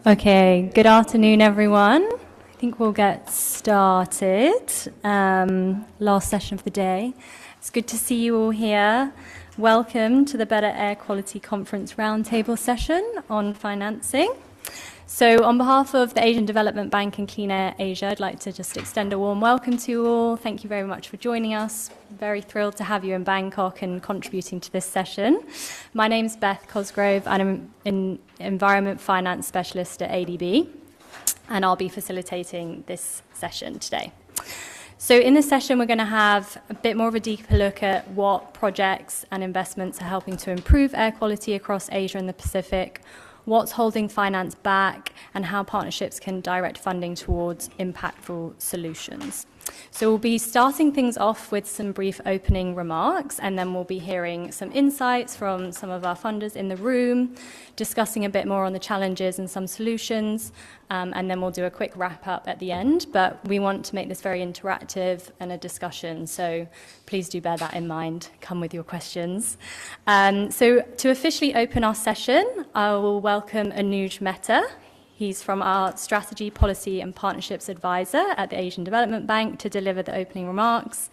Okay, good afternoon, everyone. I think we'll get started. Last session of the day. It's good to see you all here. Welcome to the Better Air Quality Conference Roundtable session on financing. So on behalf of the Asian Development Bank and Clean Air Asia, I'd like to just extend a warm welcome to you all. Thank you very much for joining us. Very thrilled to have you in Bangkok and contributing to this session. My name's Beth Cosgrove, and I'm an Environment Finance Specialist at ADB, and I'll be facilitating this session today. So in this session, we're going to have a bit more of a deeper look at what projects and investments are helping to improve air quality across Asia and the Pacific, what's holding finance back, and how partnerships can direct funding towards impactful solutions. So we'll be starting things off with some brief opening remarks, and then we'll be hearing some insights from some of our funders in the room, discussing a bit more on the challenges and some solutions, and then we'll do a quick wrap-up at the end. But we want to make this very interactive and a discussion, so please do bear that in mind. Come with your questions. So to officially open our session, I will welcome Anuj Mehta. He's from our Strategy, Policy and Partnerships Advisor at the Asian Development Bank to deliver the opening remarks.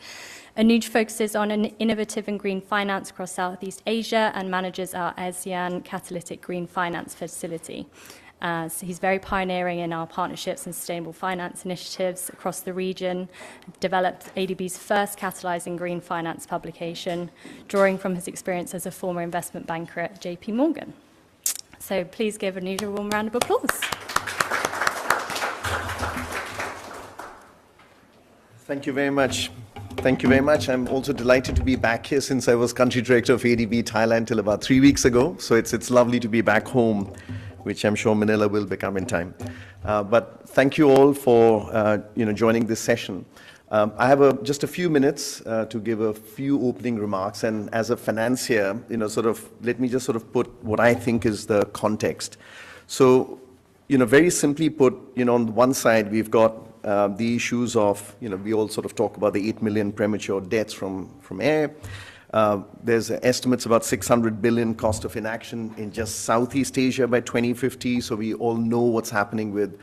Anuj focuses on an innovative and green finance across Southeast Asia and manages our ASEAN Catalytic Green Finance Facility. So he's very pioneering in our partnerships and sustainable finance initiatives across the region, developed ADB's first catalyzing green finance publication, drawing from his experience as a former investment banker at JP Morgan. So please give Anuj a warm round of applause. Thank you very much. Thank you very much. I'm also delighted to be back here since I was country director of ADB Thailand till about 3 weeks ago. So it's lovely to be back home, which I'm sure Manila will become in time. But thank you all for joining this session. I have just a few minutes to give a few opening remarks, and as a financier, let me just put what I think is the context. So, very simply put, on one side we've got the issues of, we all talk about the 8 million premature deaths from air. There's estimates about 600 billion cost of inaction in just Southeast Asia by 2050. So we all know what's happening with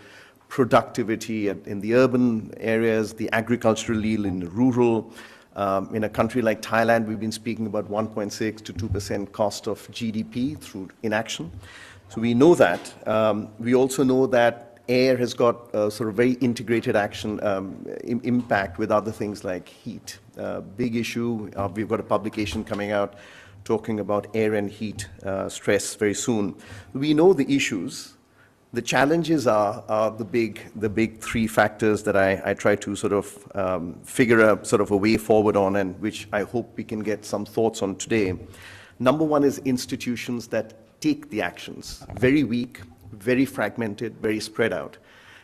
productivity in the urban areas, the agricultural yield in the rural. In a country like Thailand, we've been speaking about 1.6 to 2% cost of GDP through inaction. So we know that. We also know that air has got a very integrated action impact with other things like heat. Big issue. We've got a publication coming out talking about air and heat stress very soon. We know the issues. The challenges are the big three factors that I try to figure a way forward on, and which I hope we can get some thoughts on today. Number one is institutions that take the actions. Very weak, very fragmented, very spread out.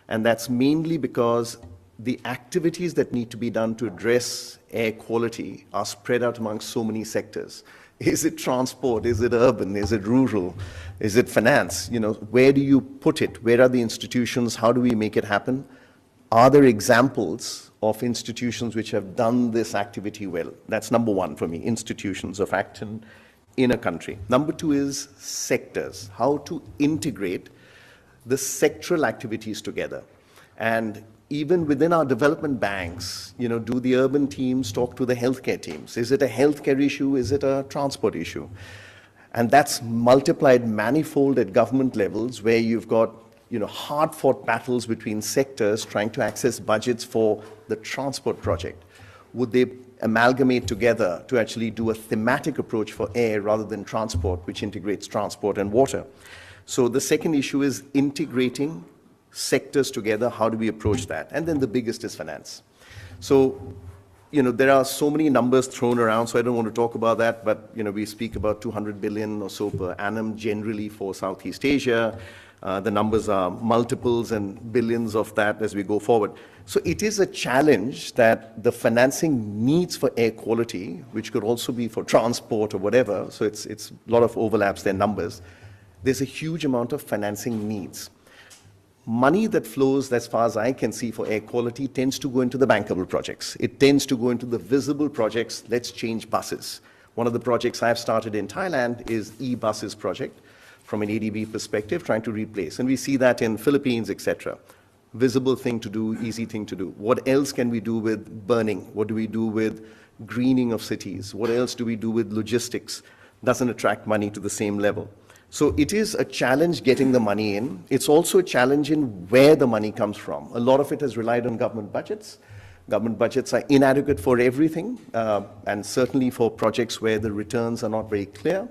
And that's mainly because the activities that need to be done to address air quality are spread out among so many sectors. Is it transport? Is it urban? Is it rural? Is it finance? Where do you put it? Where are the institutions? How do we make it happen? Are there examples of institutions which have done this activity well? That's number one for me, institutions of action in a country. Number two is sectors, how to integrate the sectoral activities together. And even within our development banks, do the urban teams talk to the healthcare teams? Is it a healthcare issue? Is it a transport issue? And that's multiplied manifold at government levels, where you've got hard-fought battles between sectors trying to access budgets for the transport project. Would they amalgamate together to actually do a thematic approach for air rather than transport, which integrates transport and water? So the second issue is integrating sectors together. How do we approach that? And then the biggest is finance. So, there are so many numbers thrown around, so I don't want to talk about that, but, we speak about 200 billion or so per annum generally for Southeast Asia. The numbers are multiples and billions of that as we go forward. So it is a challenge that the financing needs for air quality, which could also be for transport or whatever, so it's a lot of overlaps, their numbers. There's a huge amount of financing needs. Money that flows, as far as I can see, for air quality tends to go into the bankable projects. It tends to go into the visible projects. Let's change buses. One of the projects I've started in Thailand is e-buses project. from an ADB perspective, trying to replace. And we see that in Philippines, etc. Visible thing to do, easy thing to do. What else can we do with burning? What do we do with greening of cities? What else do we do with logistics? Doesn't attract money to the same level. So it is a challenge getting the money in. It's also a challenge in where the money comes from. A lot of it has relied on government budgets. Government budgets are inadequate for everything, and certainly for projects where the returns are not very clear.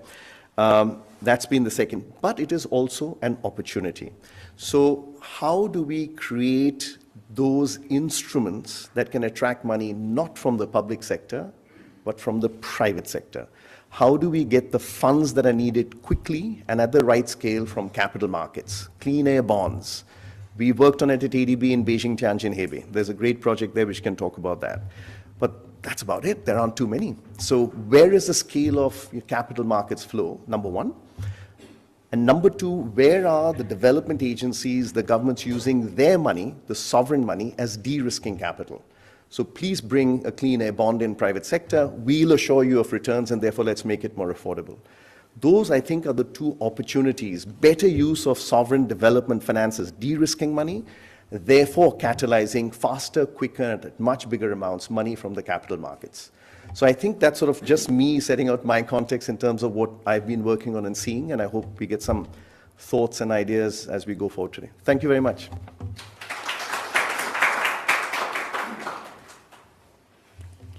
That's been the second. But it is also an opportunity. So how do we create those instruments that can attract money not from the public sector, but from the private sector? How do we get the funds that are needed quickly and at the right scale from capital markets? Clean air bonds. We worked on it at ADB in Beijing, Tianjin, Hebei. There's a great project there which can talk about that. But that's about it. There aren't too many. So where is the scale of your capital markets flow, number one? And number two, where are the development agencies, the governments using their money, the sovereign money, as de-risking capital? So please bring a clean air bond in private sector. We'll assure you of returns, and therefore let's make it more affordable. Those, I think, are the two opportunities. Better use of sovereign development finances, de-risking money, therefore catalyzing faster, quicker, and at much bigger amounts money from the capital markets. So I think that's sort of just me setting out my context in terms of what I've been working on and seeing, and I hope we get some thoughts and ideas as we go forward today. Thank you very much.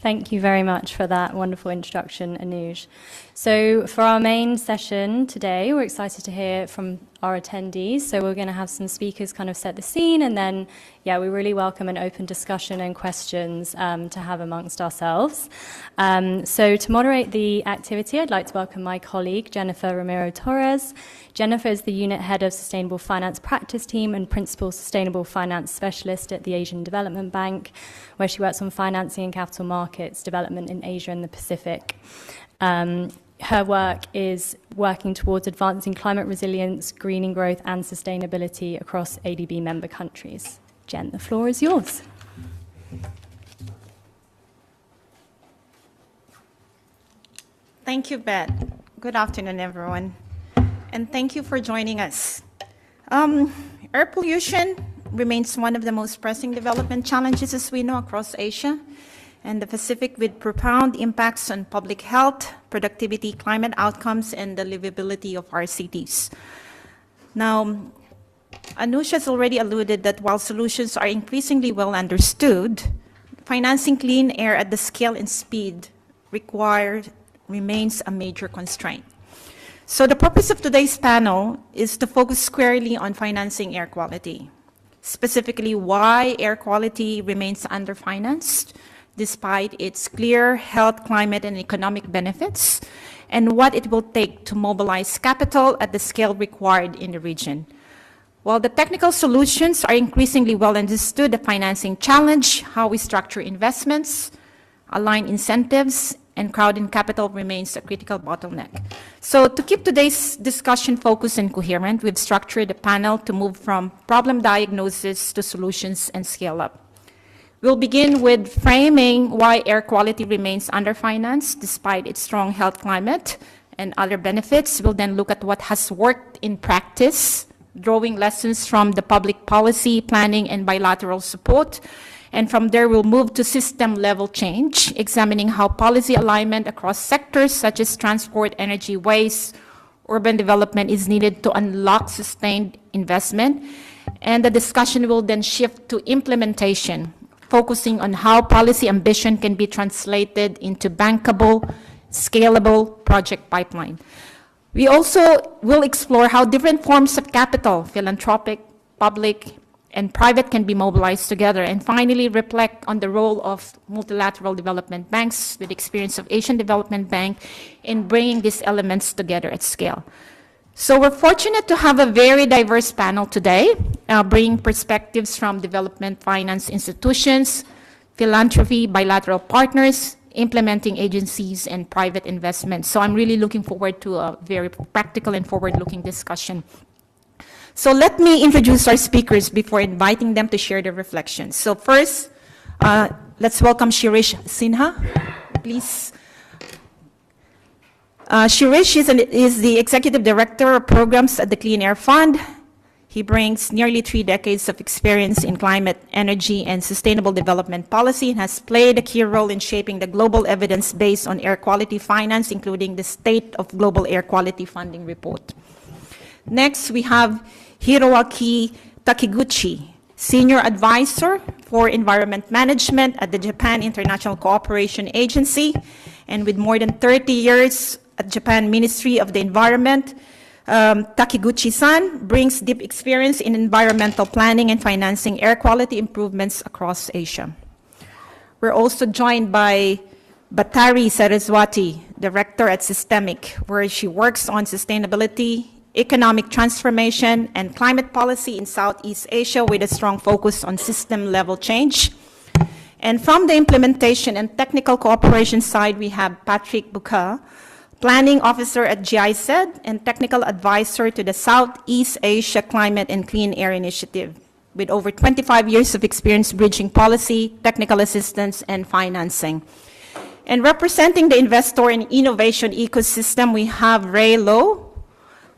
Thank you very much for that wonderful introduction, Anuj. So for our main session today, we're excited to hear from our attendees. So we're going to have some speakers kind of set the scene, and then, yeah, we really welcome an open discussion and questions to have amongst ourselves. So to moderate the activity, I'd like to welcome my colleague, Jennifer Romero-Torres. Jennifer is the Unit Head of Sustainable Finance Practice Team and Principal Sustainable Finance Specialist at the Asian Development Bank, where she works on financing and capital markets development in Asia and the Pacific. Her work is working towards advancing climate resilience, greening growth, and sustainability across ADB member countries. Jen, the floor is yours. Thank you, Beth. Good afternoon, everyone. And thank you for joining us. Air pollution remains one of the most pressing development challenges, as we know, across Asia and the Pacific, with profound impacts on public health, productivity, climate outcomes, and the livability of our cities. Now, Anuj has already alluded that while solutions are increasingly well understood, financing clean air at the scale and speed required remains a major constraint. So the purpose of today's panel is to focus squarely on financing air quality, specifically why air quality remains underfinanced, despite its clear health, climate, and economic benefits, and what it will take to mobilize capital at the scale required in the region. While the technical solutions are increasingly well understood, the financing challenge, how we structure investments, align incentives, and crowd-in capital remains a critical bottleneck. So to keep today's discussion focused and coherent, we've structured the panel to move from problem diagnosis to solutions and scale up. We'll begin with framing why air quality remains underfinanced despite its strong health climate and other benefits. We'll then look at what has worked in practice, drawing lessons from the public policy, planning, and bilateral support. And from there, we'll move to system-level change, examining how policy alignment across sectors such as transport, energy, waste, urban development is needed to unlock sustained investment. And the discussion will then shift to implementation, focusing on how policy ambition can be translated into bankable, scalable project pipeline. We also will explore how different forms of capital, philanthropic, public, and private, can be mobilized together, and finally reflect on the role of multilateral development banks with experience of Asian Development Bank in bringing these elements together at scale. So we're fortunate to have a very diverse panel today, bringing perspectives from development finance institutions, philanthropy, bilateral partners, implementing agencies, and private investment. So I'm really looking forward to a very practical and forward-looking discussion. So let me introduce our speakers before inviting them to share their reflections. So first, let's welcome Shirish Sinha. Please. Shirish is the Executive Director of Programs at the Clean Air Fund. He brings nearly 3 decades of experience in climate, energy, and sustainable development policy and has played a key role in shaping the global evidence base on air quality finance, including the State of Global Air Quality Funding Report. Next, we have Hiroaki Takiguchi, Senior Advisor for Environment Management at the Japan International Cooperation Agency, and with more than 30 years at Japan Ministry of the Environment, Takiguchi-san brings deep experience in environmental planning and financing air quality improvements across Asia. We're also joined by Batari Saraswati, Director at Systemic, where she works on sustainability, economic transformation, and climate policy in Southeast Asia with a strong focus on system-level change. And from the implementation and technical cooperation side, we have Patrick Buka, Planning Officer at GIZ and Technical Advisor to the Southeast Asia Climate and Clean Air Initiative, with over 25 years of experience bridging policy, technical assistance, and financing. And representing the investor and innovation ecosystem, we have Ray Lowe,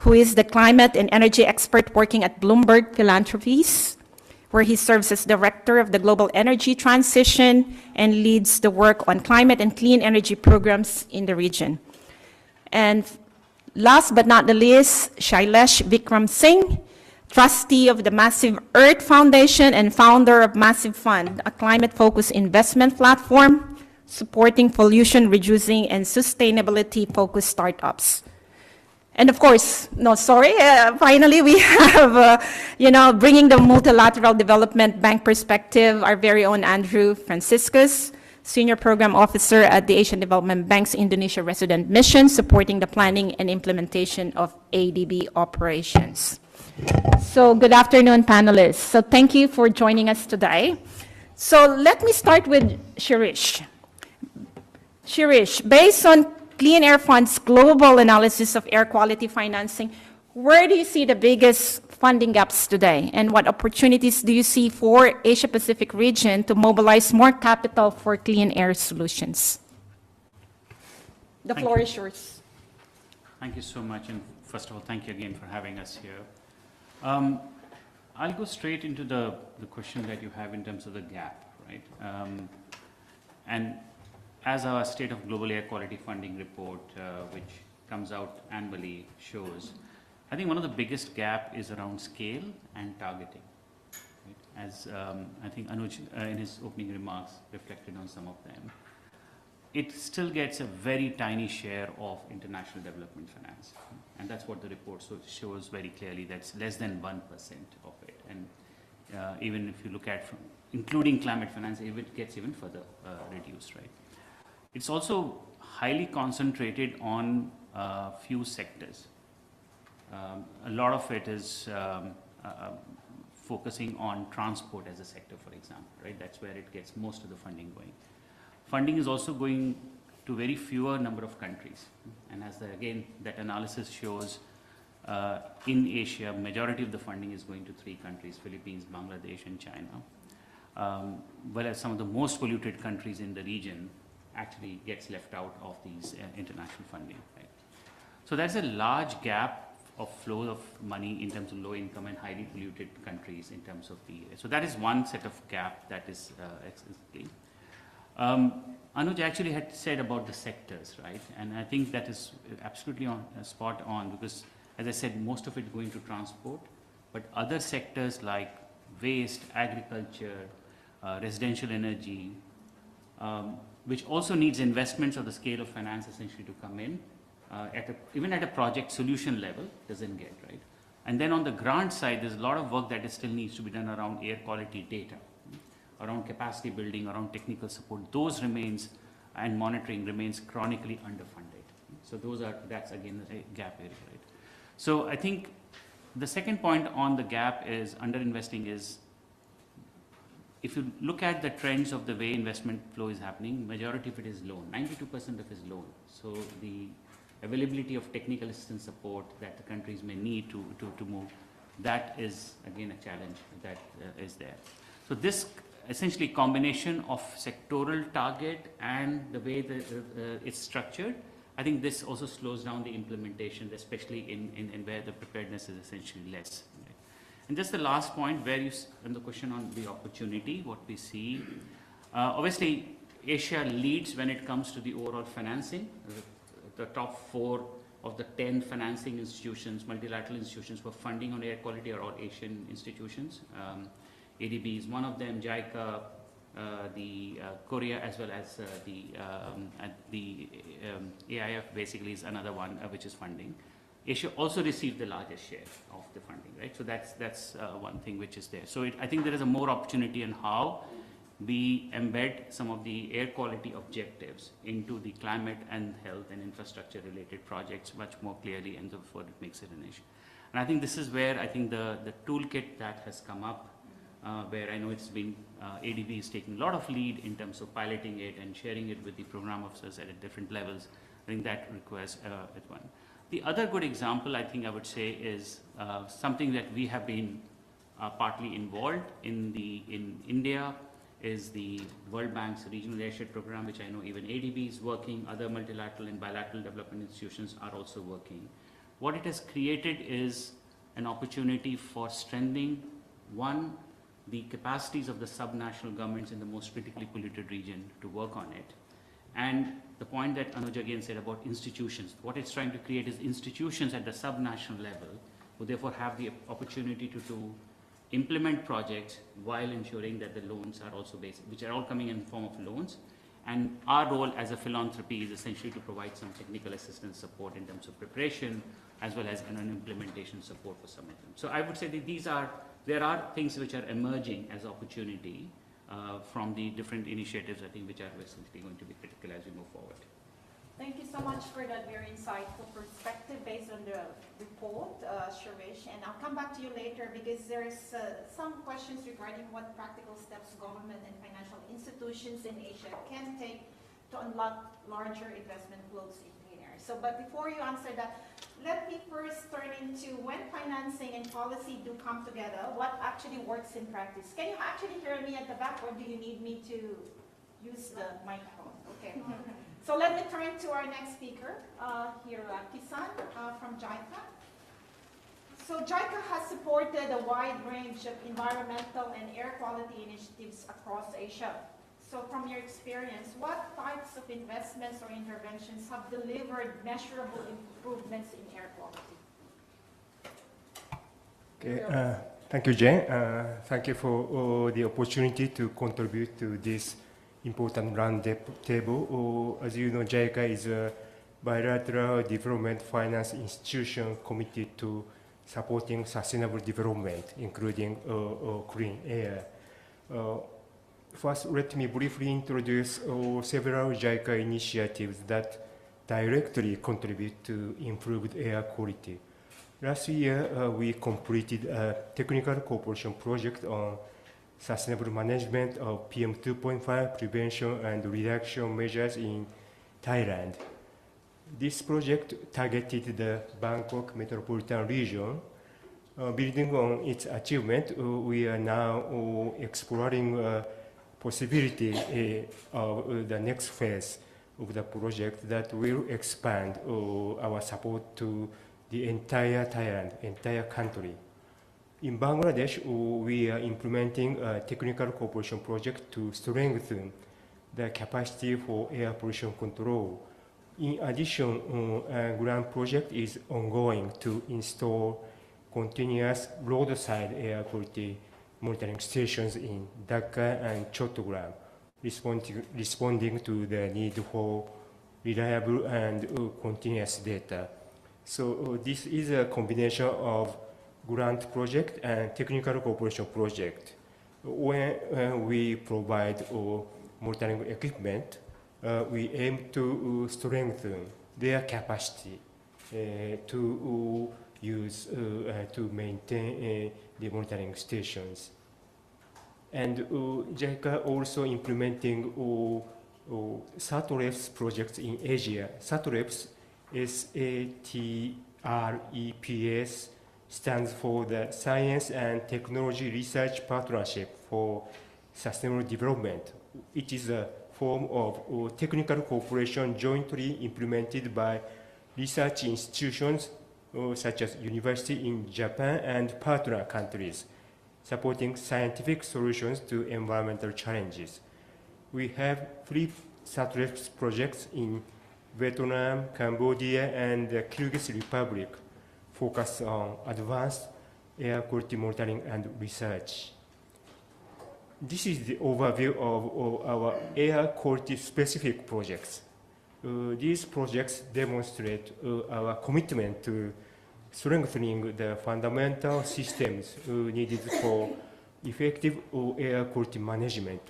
who is the climate and energy expert working at Bloomberg Philanthropies, where he serves as Director of the Global Energy Transition and leads the work on climate and clean energy programs in the region. And last but not the least, Shailesh Vikram Singh, trustee of the Massive Earth Foundation and founder of Massive Fund, a climate-focused investment platform supporting pollution, reducing, and sustainability-focused startups. And of course, finally we have, bringing the multilateral development bank perspective, our very own Andrew Franciscus, Senior Program Officer at the Asian Development Bank's Indonesia Resident Mission, supporting the planning and implementation of ADB operations. So good afternoon, panelists. So thank you for joining us today. So let me start with Shirish. Shirish, based on Clean Air Fund's global analysis of air quality financing, where do you see the biggest funding gaps today? And what opportunities do you see for Asia-Pacific region to mobilize more capital for clean air solutions? The floor is yours. Thank you so much. And first of all, thank you again for having us here. I'll go straight into the question that you have in terms of the gap, right? And as our State of Global Air Quality Funding report, which comes out annually, shows, I think one of the biggest gap is around scale and targeting. Right? As I think Anuj in his opening remarks reflected on some of them. It still gets a very tiny share of international development finance. And that's what the report shows very clearly, that's less than 1% of it. And even if you look at, including climate finance, it gets even further reduced, right? It's also highly concentrated on few sectors. A lot of it is focusing on transport as a sector, for example, right? That's where it gets most of the funding going. Funding is also going to very fewer number of countries. And as again, that analysis shows, in Asia, majority of the funding is going to 3 countries, Philippines, Bangladesh, and China. Whereas some of the most polluted countries in the region actually gets left out of these international funding, right? So there's a large gap of flow of money in terms of low income and highly polluted countries in terms of the, so that is one set of gap that is existing. Anuj actually had said about the sectors, right? And I think that is absolutely spot on, because as I said, most of it going to transport, but other sectors like waste, agriculture, residential energy, which also needs investments of the scale of finance essentially to come in, even at a project solution level, doesn't get, right? And then on the grant side, there's a lot of work that still needs to be done around air quality data, around capacity building, around technical support. Those remains, and monitoring remains chronically underfunded. So that's again a gap area, right? So I think the second point on the gap is underinvesting is, if you look at the trends of the way investment flow is happening, majority of it is loan, 92% of it is loan. So the availability of technical assistance support that the countries may need to move, that is again a challenge that is there. So this essentially combination of sectoral target and the way that it's structured I think this also slows down the implementation, especially in where the preparedness is essentially less. Right? And just the last point, where and the question on the opportunity, what we see, obviously Asia leads when it comes to the overall financing. The top 4 of the 10 financing institutions, multilateral institutions for funding on air quality are all Asian institutions. ADB is one of them, JICA, the Korea, as well as the AIF basically is another one which is funding. Asia also received the largest share of the funding, right? So that's one thing which is there. So I think there is a more opportunity in how we embed some of the air quality objectives into the climate and health and infrastructure related projects much more clearly, and therefore it makes it an issue. And I think this is where I think the toolkit that has come up, where I know it's been, ADB is taking a lot of lead in terms of piloting it and sharing it with the program officers at different levels. I think that requires one. The other good example I think I would say is something that we have been partly involved in India, is the World Bank's Regional Airship Program, which I know even ADB is working, other multilateral and bilateral development institutions are also working. What it has created is an opportunity for strengthening, one, the capacities of the subnational governments in the most critically polluted region to work on it. And the point that Anuj again said about institutions, what it's trying to create is institutions at the subnational level who therefore have the opportunity to implement projects while ensuring that the loans are also based, which are all coming in the form of loans. And our role as a philanthropy is essentially to provide some technical assistance support in terms of preparation, as well as an implementation support for some of them. So I would say that there are things which are emerging as opportunity from the different initiatives, I think, which are essentially going to be critical as we move forward. Thank you so much for that very insightful perspective based on the report, Sharish. And I'll come back to you later because there's some questions regarding what practical steps government and financial institutions in Asia can take to unlock larger investment flows in clean air. So, but before you answer that, let me first turn into when financing and policy do come together, what actually works in practice. Can you actually hear me at the back, or do you need me to use the microphone? Okay. So let me turn to our next speaker, Kisan from JICA. So JICA has supported a wide range of environmental and air quality initiatives across Asia. So from your experience, what types of investments or interventions have delivered measurable improvements in air quality? Okay, thank you, Jane. Thank you for the opportunity to contribute to this important roundtable. As you know, JICA is a bilateral development finance institution committed to supporting sustainable development, including clean air. First, let me briefly introduce several JICA initiatives that directly contribute to improved air quality. Last year, we completed a technical cooperation project on sustainable management of PM 2.5 prevention and reduction measures in Thailand. This project targeted the Bangkok metropolitan region. Building on its achievement, we are now exploring possibility of the next phase of the project that will expand our support to the entire Thailand, entire country. In Bangladesh, we are implementing a technical cooperation project to strengthen the capacity for air pollution control. In addition, a grant project is ongoing to install continuous roadside air quality monitoring stations in Dhaka and Chattogram, responding to the need for reliable and continuous data. So this is a combination of grant project and technical cooperation project. When we provide monitoring equipment, we aim to strengthen their capacity to use to maintain the monitoring stations. And JICA also implementing SATREPS projects in Asia. SATREPS, S-A-T-R-E-P-S, stands for the Science and Technology Research Partnership for Sustainable Development. It is a form of technical cooperation jointly implemented by research institutions such as university in Japan and partner countries, supporting scientific solutions to environmental challenges. We have 3 satellite projects in Vietnam, Cambodia, and the Kyrgyz Republic focused on advanced air quality monitoring and research. This is the overview of our air quality specific projects. These projects demonstrate our commitment to strengthening the fundamental systems needed for effective air quality management.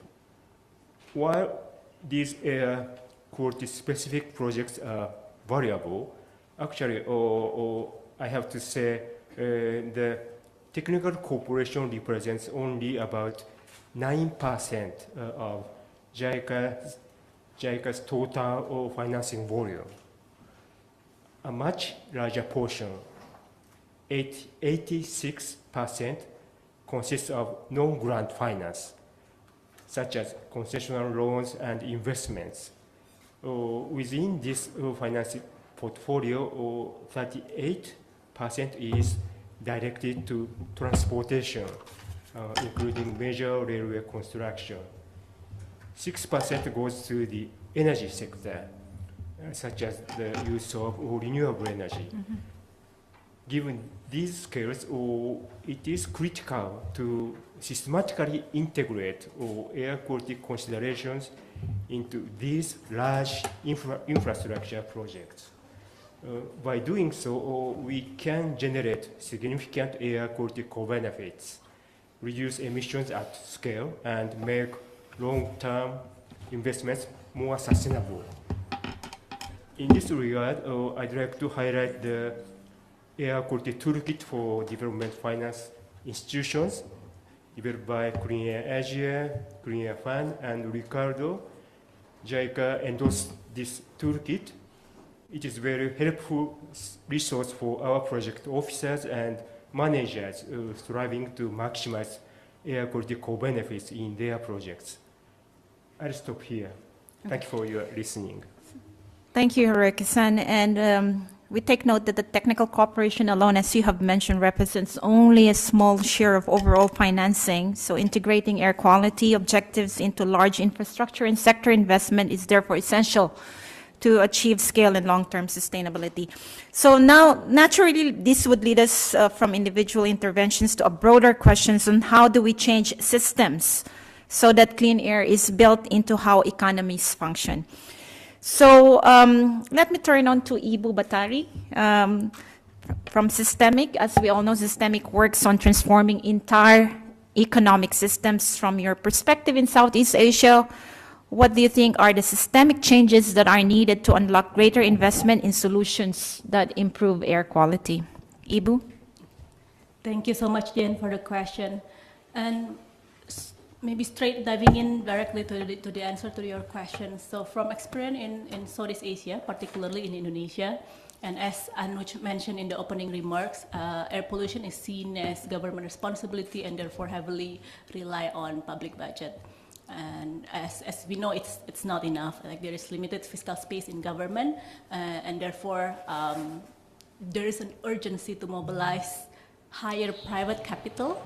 While these air quality specific projects are valuable, actually, I have to say the technical cooperation represents only about 9% of JICA's total financing volume. A much larger portion, 86%, consists of non-grant finance, such as concessional loans and investments. Within this financing portfolio, 38% is directed to transportation, including major railway construction. 6% goes to the energy sector, such as the use of renewable energy. Mm-hmm. Given these scales, it is critical to systematically integrate air quality considerations into these large infrastructure projects. By doing so, we can generate significant air quality co-benefits, reduce emissions at scale, and make long-term investments more sustainable. In this regard, I'd like to highlight the Air Quality Toolkit for Development Finance Institutions, developed by Clean Air Asia, Clean Air Fund, and Ricardo. JICA endorsed this toolkit. It is a very helpful resource for our project officers and managers striving to maximize air quality co-benefits in their projects. I'll stop here. Thank you for your listening. Thank you, Hiroki-san. And we take note that the technical cooperation alone, as you have mentioned, represents only a small share of overall financing. So integrating air quality objectives into large infrastructure and sector investment is therefore essential to achieve scale and long-term sustainability. So now, naturally, this would lead us from individual interventions to a broader questions on how do we change systems so that clean air is built into how economies function. So let me turn on to Ibu Batari from Systemic. As we all know, Systemic works on transforming entire economic systems. From your perspective in Southeast Asia, what do you think are the systemic changes that are needed to unlock greater investment in solutions that improve air quality? Ibu? Thank you so much, Jen, for the question. And maybe straight diving in directly to the answer to your question. So from experience in Southeast Asia, particularly in Indonesia, and as Anuj mentioned in the opening remarks, air pollution is seen as government responsibility and therefore heavily rely on public budget. And as we know, it's not enough. Like there is limited fiscal space in government, and therefore there is an urgency to mobilize higher private capital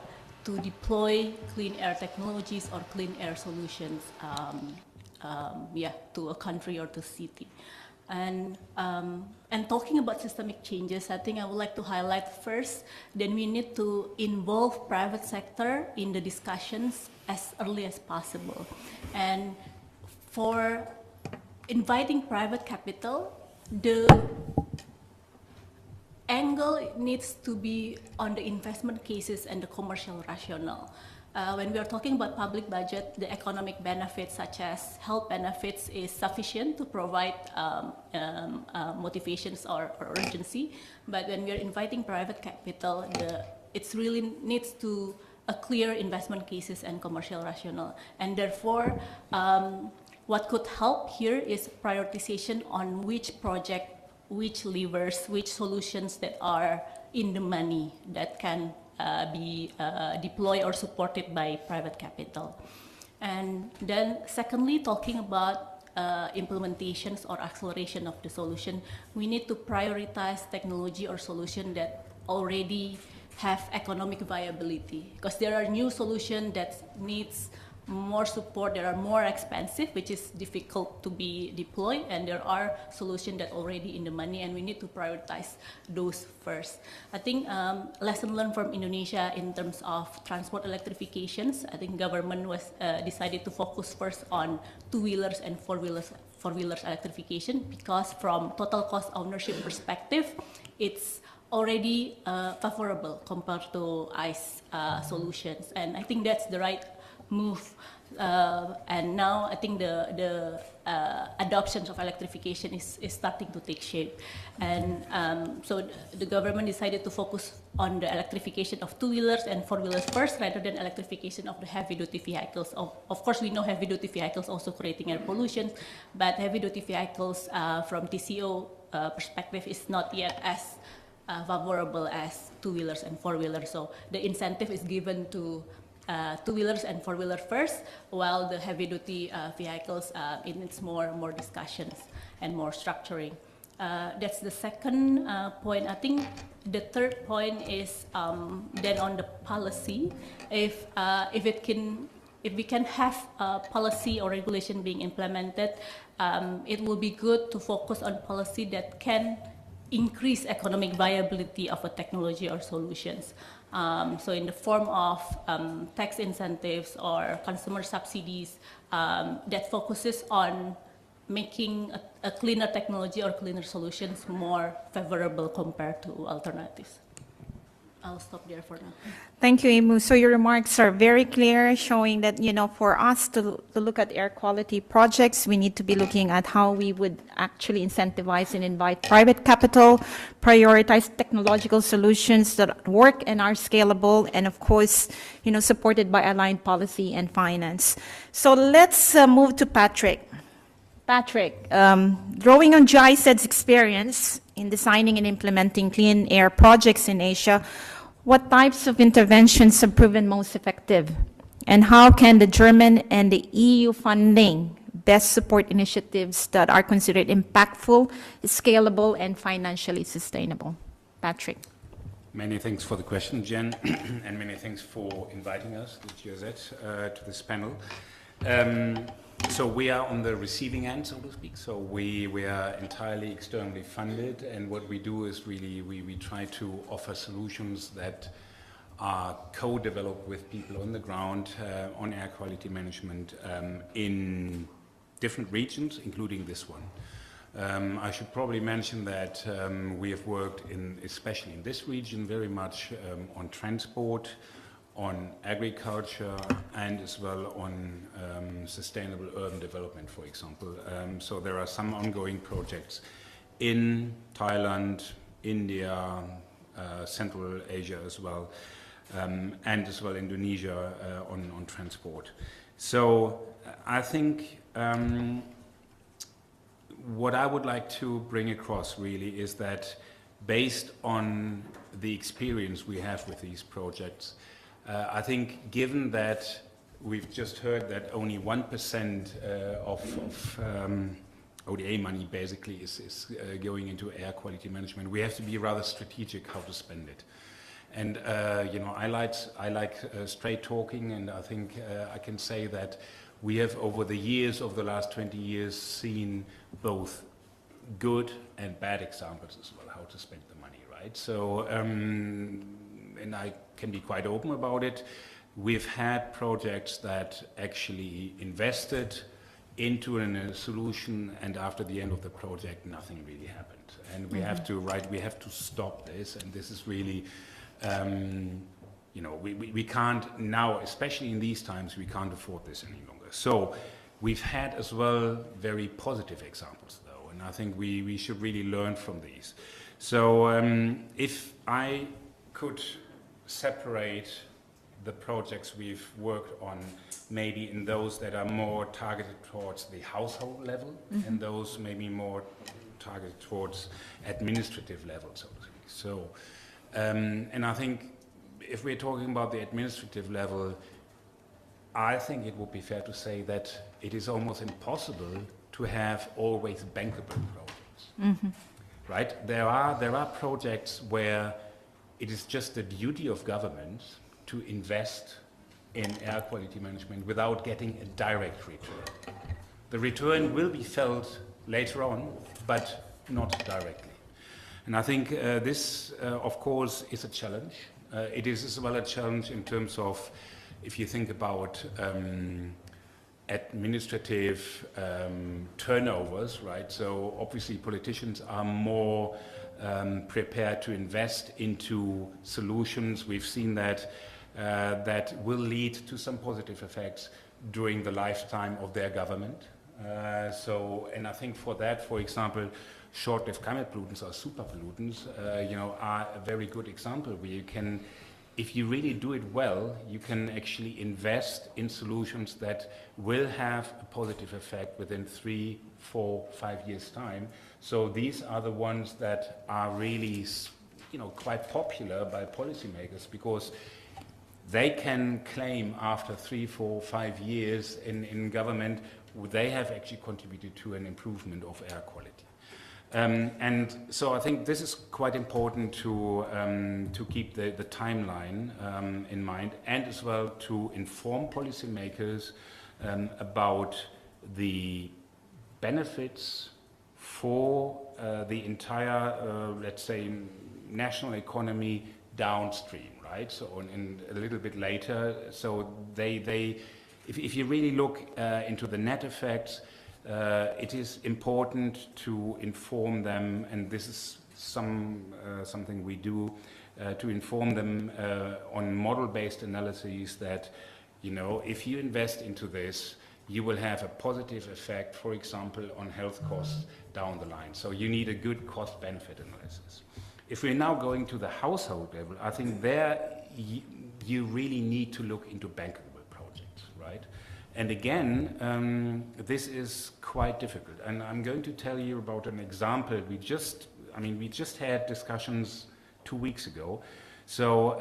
to deploy clean air technologies or clean air solutions, to a country or to city. And talking about systemic changes, I think I would like to highlight first that we need to involve private sector in the discussions as early as possible. And for inviting private capital, the angle needs to be on the investment cases and the commercial rationale. When we are talking about public budget, the economic benefits such as health benefits is sufficient to provide motivations or urgency. But when we are inviting private capital, it really needs to a clear investment cases and commercial rationale. And therefore, what could help here is prioritization on which project, which levers, which solutions that are in the money that can be deployed or supported by private capital. And then secondly, talking about implementations or acceleration of the solution, we need to prioritize technology or solution that already have economic viability, because there are new solutions that needs more support, that are more expensive, which is difficult to be deployed, and there are solutions that already in the money, and we need to prioritize those first. I think lesson learned from Indonesia in terms of transport electrifications, I think government was decided to focus first on two-wheelers and four-wheelers electrification, because from total cost ownership perspective, it's already favorable compared to ICE solutions, and I think that's the right move, and now I think the adoption of electrification is starting to take shape, and so the government decided to focus on the electrification of two-wheelers and four-wheelers first, rather than electrification of the heavy-duty vehicles. Of course, we know heavy-duty vehicles also creating air pollution, but heavy-duty vehicles from TCO perspective is not yet as favorable as two-wheelers and four-wheelers. So the incentive is given to two-wheelers and four-wheelers first, while the heavy-duty vehicles it needs more discussions and more structuring. That's the second point. I think the third point is then on the policy. If we can have policy or regulation being implemented, it will be good to focus on policy that can increase economic viability of a technology or solutions. So in the form of tax incentives or consumer subsidies that focuses on making a cleaner technology or cleaner solutions more favorable compared to alternatives. I'll stop there for now. Thank you, Imu. So your remarks are very clear, showing that, for us to look at air quality projects, we need to be looking at how we would actually incentivize and invite private capital, prioritize technological solutions that work and are scalable, and of course, supported by aligned policy and finance. So let's move to Patrick. Patrick, drawing on GISED's experience in designing and implementing clean air projects in Asia, what types of interventions have proven most effective? And how can the German and the EU funding best support initiatives that are considered impactful, scalable, and financially sustainable? Patrick. Many thanks for the question, Jen, and many thanks for inviting us, the GIZ, to this panel. So we are on the receiving end, so to speak. So we are entirely externally funded, and what we do is really we try to offer solutions that are co-developed with people on the ground on air quality management in different regions, including this one. I should probably mention that we have worked especially in this region, very much on transport, on agriculture, and as well on sustainable urban development, for example. So there are some ongoing projects in Thailand, India, Central Asia as well, and as well Indonesia on transport. So I think what I would like to bring across really is that based on the experience we have with these projects, I think given that we've just heard that only 1% of ODA money basically is going into air quality management, we have to be rather strategic how to spend it. And I like straight talking, and I think I can say that we have over the years, over the last 20 years, seen both good and bad examples as well how to spend the money, right? So and I can be quite open about it. We've had projects that actually invested into a solution, and after the end of the project, nothing really happened. And we have to stop this, and this is really, we can't now, especially in these times, we can't afford this any longer. So we've had as well very positive examples though, and I think we should really learn from these. So if I could separate the projects we've worked on, maybe in those that are more targeted towards the household level, and those maybe more targeted towards administrative level, so to speak. So, and I think if we're talking about the administrative level, I think it would be fair to say that it is almost impossible to have always bankable projects, right? There are projects where it is just the duty of government to invest in air quality management without getting a direct return. The return will be felt later on, but not directly. And I think this, of course, is a challenge. It is as well a challenge in terms of, if you think about administrative turnovers, right? So obviously politicians are more prepared to invest into solutions. We've seen that that will lead to some positive effects during the lifetime of their government. And I think for that, for example, short-lived climate pollutants or super pollutants, are a very good example where you can, if you really do it well, you can actually invest in solutions that will have a positive effect within 3, 4, 5 years' time. So these are the ones that are really, quite popular by policymakers, because they can claim after 3, 4, 5 years in government, they have actually contributed to an improvement of air quality. And so I think this is quite important to keep the timeline in mind, and as well to inform policymakers about the benefits for the entire, let's say, national economy downstream, right? So, and a little bit later, so if you really look into the net effects, it is important to inform them, and this is something we do, to inform them on model-based analyses that, if you invest into this, you will have a positive effect, for example, on health costs down the line. So you need a good cost-benefit analysis. If we're now going to the household level, I think there you really need to look into bankable projects, right? And again, this is quite difficult. And I'm going to tell you about an example. We just had discussions 2 weeks ago. So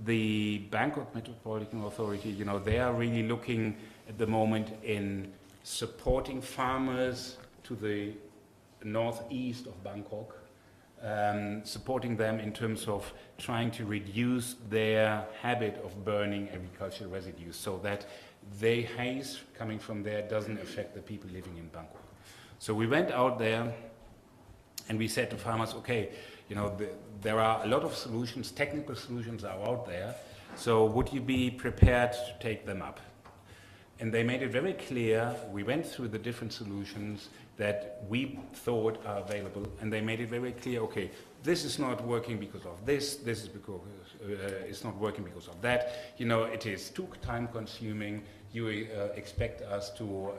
the Bangkok Metropolitan Authority, they are really looking at the moment in supporting farmers to the northeast of Bangkok, supporting them in terms of trying to reduce their habit of burning agricultural residues so that the haze coming from there doesn't affect the people living in Bangkok. So we went out there and we said to farmers, okay, there are a lot of solutions, technical solutions are out there, so would you be prepared to take them up? And they made it very clear, we went through the different solutions that we thought are available, and they made it very clear, okay, this is not working because of this is because it's not working because of that. It is too time consuming, you expect us to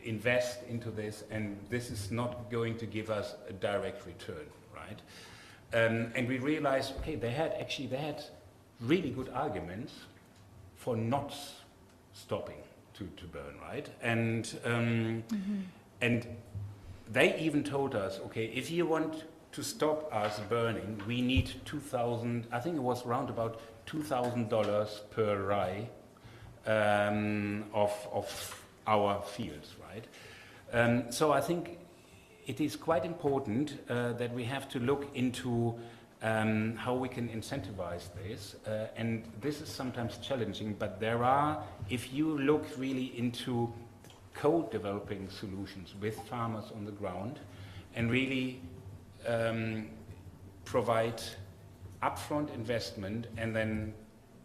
invest into this, and this is not going to give us a direct return, right? And we realized, okay, they had really good arguments for not stopping to burn, right? And and they even told us, okay, if you want to stop us burning, we need $2,000, I think it was around about $2,000 per rai of our fields, right? So I think it is quite important that we have to look into how we can incentivize this, and this is sometimes challenging, but there are, if you look really into co-developing solutions with farmers on the ground and really provide upfront investment and then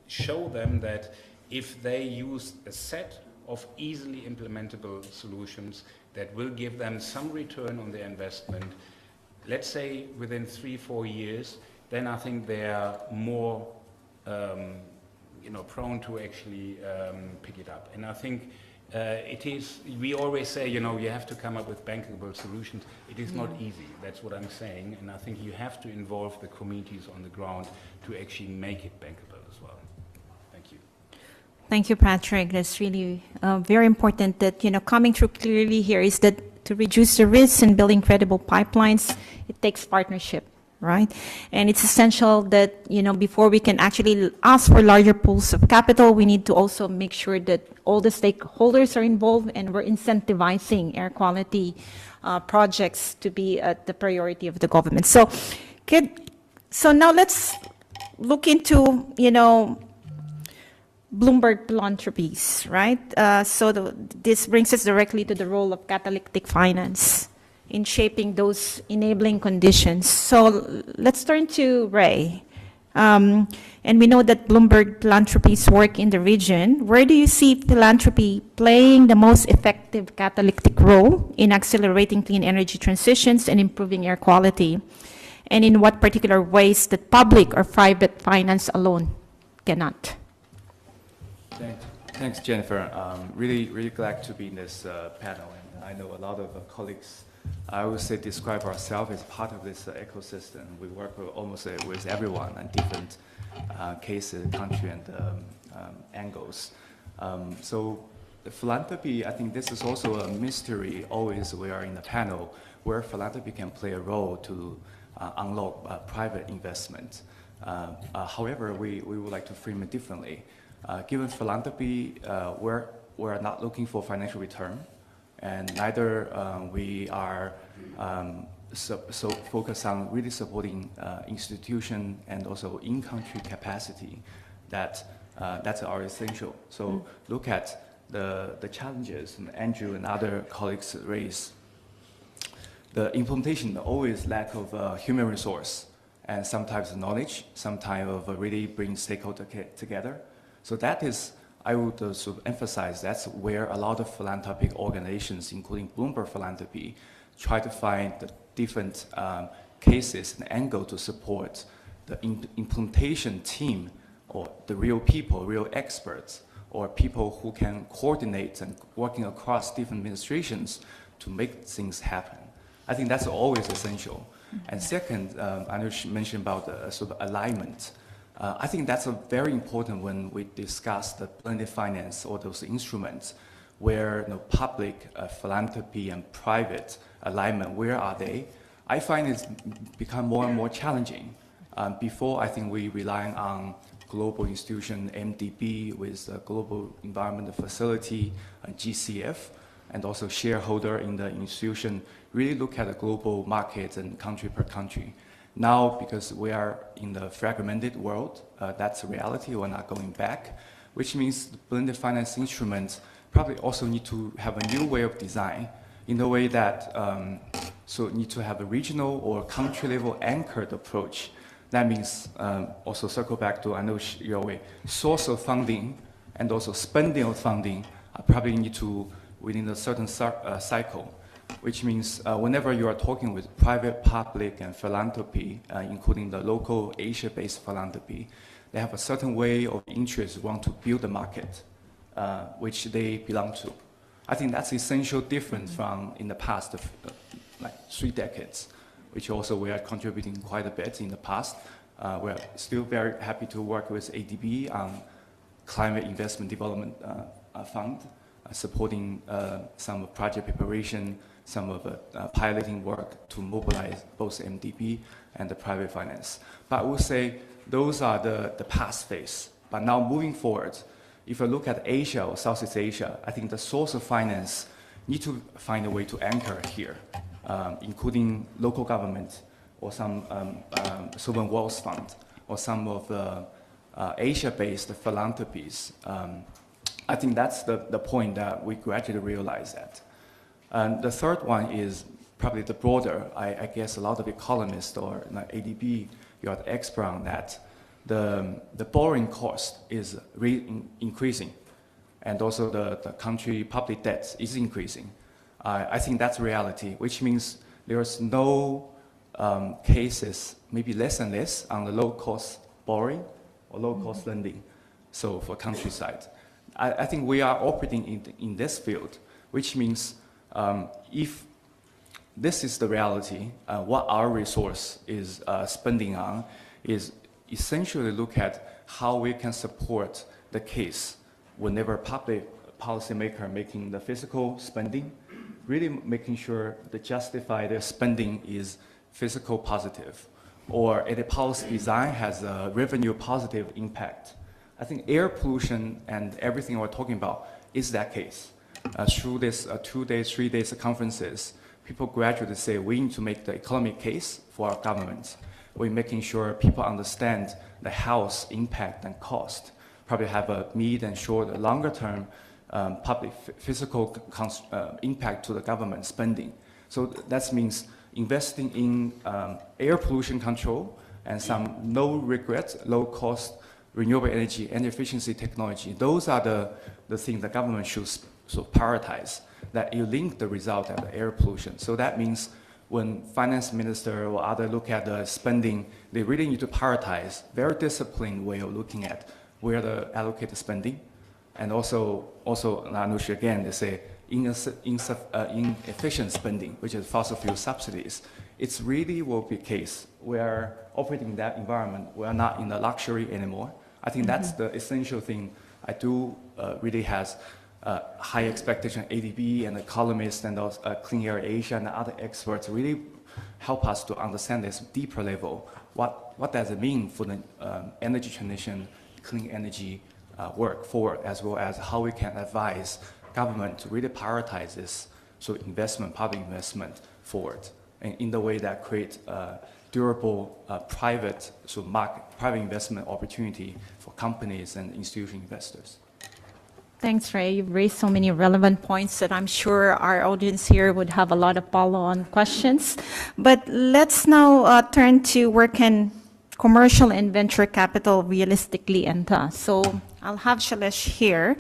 show them that if they use a set of easily implementable solutions that will give them some return on their investment, let's say within 3-4 years, then I think they are more prone to actually pick it up. And I think we always say, you have to come up with bankable solutions. It is not easy, that's what I'm saying, and I think you have to involve the communities on the ground to actually make it bankable as well. Thank you. Thank you, Patrick. That's really very important that, coming through clearly here is that to reduce the risks and building credible pipelines, it takes partnership. right? And it's essential that, before we can actually ask for larger pools of capital, we need to also make sure that all the stakeholders are involved and we're incentivizing air quality projects to be the priority of the government. So now let's look into, Bloomberg philanthropies, right? This brings us directly to the role of catalytic finance in shaping those enabling conditions. So let's turn to Ray. And we know that Bloomberg philanthropies work in the region. Where do you see philanthropy playing the most effective catalytic role in accelerating clean energy transitions and improving air quality? And in what particular ways that public or private finance alone cannot? Thanks, Jennifer. Really glad to be in this panel. And I know a lot of colleagues, I would say, describe ourselves as part of this ecosystem. We work with almost with everyone on different cases, country, and angles. So the philanthropy, I think this is also a mystery. Always we are in the panel where philanthropy can play a role to unlock private investment. However, we would like to frame it differently. Given philanthropy, we're not looking for financial return, and neither we are so focused on really supporting institution and also in-country capacity. That's our essential. So look at the challenges and Andrew and other colleagues raise. The implementation always lack of human resource and sometimes knowledge, sometimes of really bring stakeholders together. So that is, I would sort of emphasize, that's where a lot of philanthropic organizations, including Bloomberg Philanthropy, try to find the different cases and angle to support the implementation team, or the real people, real experts, or people who can coordinate and working across different administrations to make things happen. I think that's always essential. And second, I know she mentioned about sort of alignment. I think that's very important when we discuss the blended finance or those instruments where public philanthropy and private alignment, where are they? I find it's become more and more challenging. Before, I think we rely on global institution, MDB with Global Environmental Facility, GCF, and also shareholder in the institution, really look at the global markets and country per country. Now, because we are in the fragmented world, that's a reality, we're not going back, which means the blended finance instruments probably also need to have a new way of design in a way that so need to have a regional or country level anchored approach. That means also circle back to, I know your way, source of funding and also spending of funding probably need to within a certain cycle. Which means whenever you are talking with private, public, and philanthropy, including the local Asia-based philanthropy, they have a certain way of interest, want to build the market, which they belong to. I think that's essential difference from in the past, like 3 decades, which also we are contributing quite a bit in the past. We're still very happy to work with ADB on Climate Investment Development Fund, supporting some project preparation, some of the piloting work to mobilize both MDB and the private finance. But I would say those are the past phase. But now moving forward, if you look at Asia or Southeast Asia, I think the source of finance need to find a way to anchor here, including local government or some sovereign wealth fund or some of the Asia-based philanthropies. I think that's the point that we gradually realize that. And the third one is probably the broader. I guess a lot of economists or ADB, you are the expert on that. The borrowing cost is increasing, and also the country public debt is increasing. I think that's reality, which means there's no cases, maybe less and less, on the low-cost borrowing or low-cost lending. So for countryside, I think we are operating in this field, which means if this is the reality, what our resource is spending on is essentially look at how we can support the case whenever public policymaker making the fiscal spending, really making sure the justified spending is fiscal positive, or any policy design has a revenue positive impact. I think air pollution and everything we're talking about is that case. Through this 2 days, 3 days of conferences, people gradually say we need to make the economic case for our government. We're making sure people understand the health impact and cost, probably have a mid and short, longer term public physical impact to the government spending. So that means investing in air pollution control and some no regrets, low cost renewable energy and efficiency technology. Those are the things the government should prioritize, that you link the result of the air pollution. So that means when finance minister or other look at the spending, they really need to prioritize very disciplined way of looking at where to allocate the spending. And also Anush, again, they say inefficient spending, which is fossil fuel subsidies. It's really will be a case where operating in that environment, we are not in the luxury anymore. I think that's the essential thing. I do really has high expectation. ADB and the columnists and those Clean Air Asia and the other experts really help us to understand this deeper level. What does it mean for the energy transition, clean energy work forward, as well as how we can advise government to really prioritize this investment, public investment forward in the way that creates durable private investment opportunity for companies and institutional investors. Thanks, Ray. You've raised so many relevant points that I'm sure our audience here would have a lot of follow-on questions. But let's now turn to where can commercial and venture capital realistically enter. So I'll have Shailesh here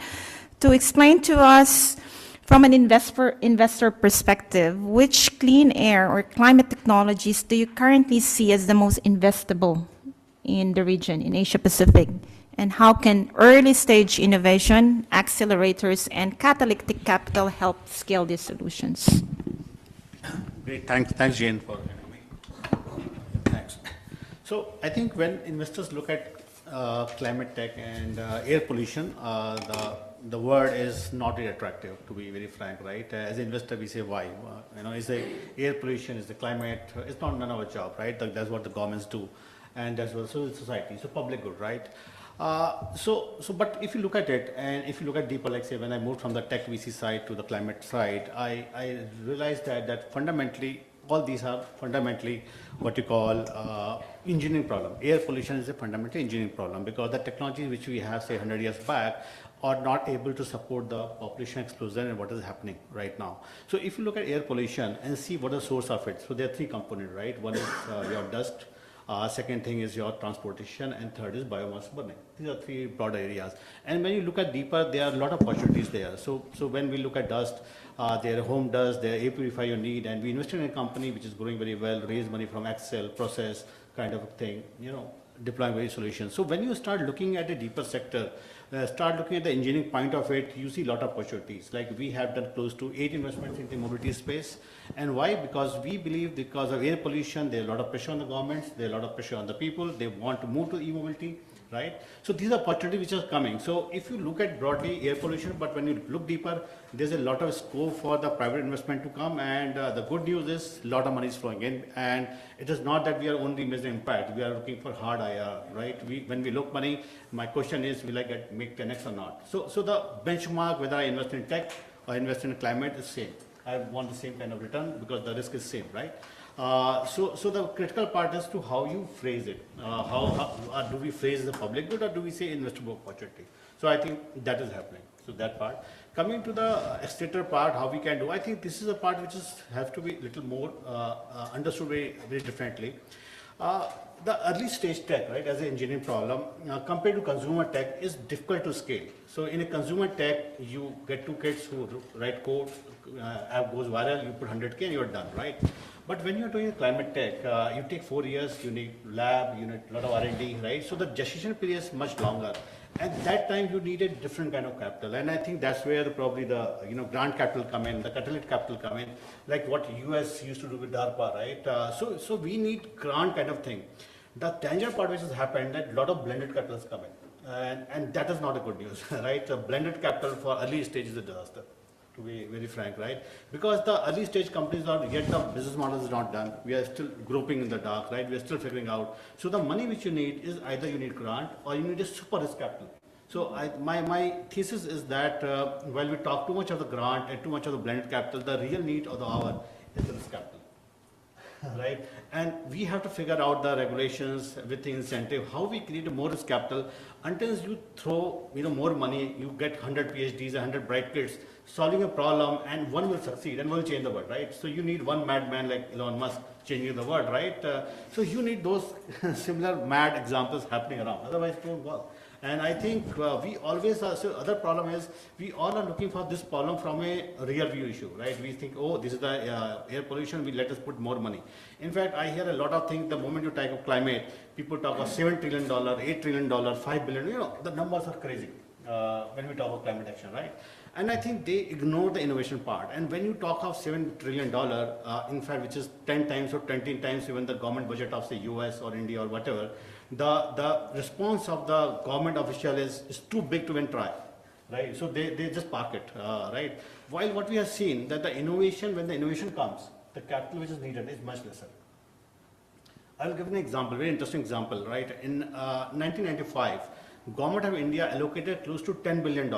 to explain to us from an investor perspective, which clean air or climate technologies do you currently see as the most investable in the region, in Asia Pacific? And how can early stage innovation, accelerators, and catalytic capital help scale these solutions? Great, thanks Jane for having me. Thanks. So I think when investors look at climate tech and air pollution, the word is not very attractive, to be very frank, right? As an investor, we say why? Is the air pollution, is the climate? It's not none of our job, right? That's what the governments do, and that's also society. So public good, right? But if you look at it, and if you look at deeper, like say when I moved from the tech VC side to the climate side, I realized that fundamentally, all these are fundamentally what you call engineering problem. Air pollution is a fundamental engineering problem because the technologies which we have, say 100 years back, are not able to support the population explosion and what is happening right now. So if you look at air pollution and see what is the source of it, so there are three components, right? One is your dust. Second thing is your transportation, and third is biomass burning. These are three broad areas. And when you look at deeper, there are a lot of opportunities there. So when we look at dust, there are home dust, there are air purifier you need, and we invested in a company which is growing very well, raise money from Excel, process kind of thing, deploying various solutions. So when you start looking at a deeper sector, start looking at the engineering point of it, you see a lot of opportunities. Like we have done close to 8 investments in the mobility space. And why? Because we believe because of air pollution, there's a lot of pressure on the governments, there's a lot of pressure on the people, they want to move to e-mobility, right? So these are opportunities which are coming. So if you look at broadly air pollution, but when you look deeper, there's a lot of scope for the private investment to come. And the good news is a lot of money is flowing in. And it is not that we are only measuring impact, we are looking for hard IR, right? When we look money, my question is, will I make 10x or not? So the benchmark, whether I invest in tech or invest in climate, is same. I want the same kind of return because the risk is same, right? So the critical part is to how you phrase it. How do we phrase the public good or do we say investable opportunity? So I think that is happening. So that part. Coming to the accelerator part, how we can do, I think this is a part which have to be a little more understood very, very differently. The early stage tech, right, as an engineering problem, compared to consumer tech, is difficult to scale. So in a consumer tech, you get 2 kids who write code, app goes viral, you put 100K and you're done, right? But when you're doing climate tech, you take 4 years, you need lab, you need a lot of R&D, right? So the gestation period is much longer. At that time, you need a different kind of capital. And I think that's where probably the grant capital come in, the catalytic capital come in, like what US used to do with DARPA, right? So we need grant kind of thing. The tangible part which has happened, that a lot of blended capital has come in. And that is not a good news, right? The blended capital for early stage is a disaster. to be very frank, right? Because the early stage companies are yet the business model is not done. We are still groping in the dark, right? We are still figuring out. So the money which you need is either you need grant or you need a super risk capital. So my thesis is that while we talk too much of the grant and too much of the blended capital, the real need of the hour is the risk capital. Right, and we have to figure out the regulations with the incentive, how we create a more risk capital. Until you throw more money, you get 100 PhDs, 100 bright kids solving a problem, and one will succeed and will change the world, right? So you need one madman like Elon Musk changing the world, right? So you need those similar mad examples happening around, otherwise it won't work. And I think we always are, so other problem is we all are looking for this problem from a rear view issue, right? We think, oh, this is the air pollution, let us put more money. In fact, I hear a lot of things, the moment you talk of climate, people talk of $7 trillion, $8 trillion, $5 billion, the numbers are crazy when we talk of climate action, right? And I think they ignore the innovation part. And when you talk of $7 trillion, in fact, which is 10 times or 20 times even the government budget of say US or India or whatever, the response of the government official is too big to even try, right? So they just park it, right? While what we have seen that the innovation, when the innovation comes, the capital which is needed is much lesser. I'll give an example, very interesting example, right? In 1995, government of India allocated close to $10 billion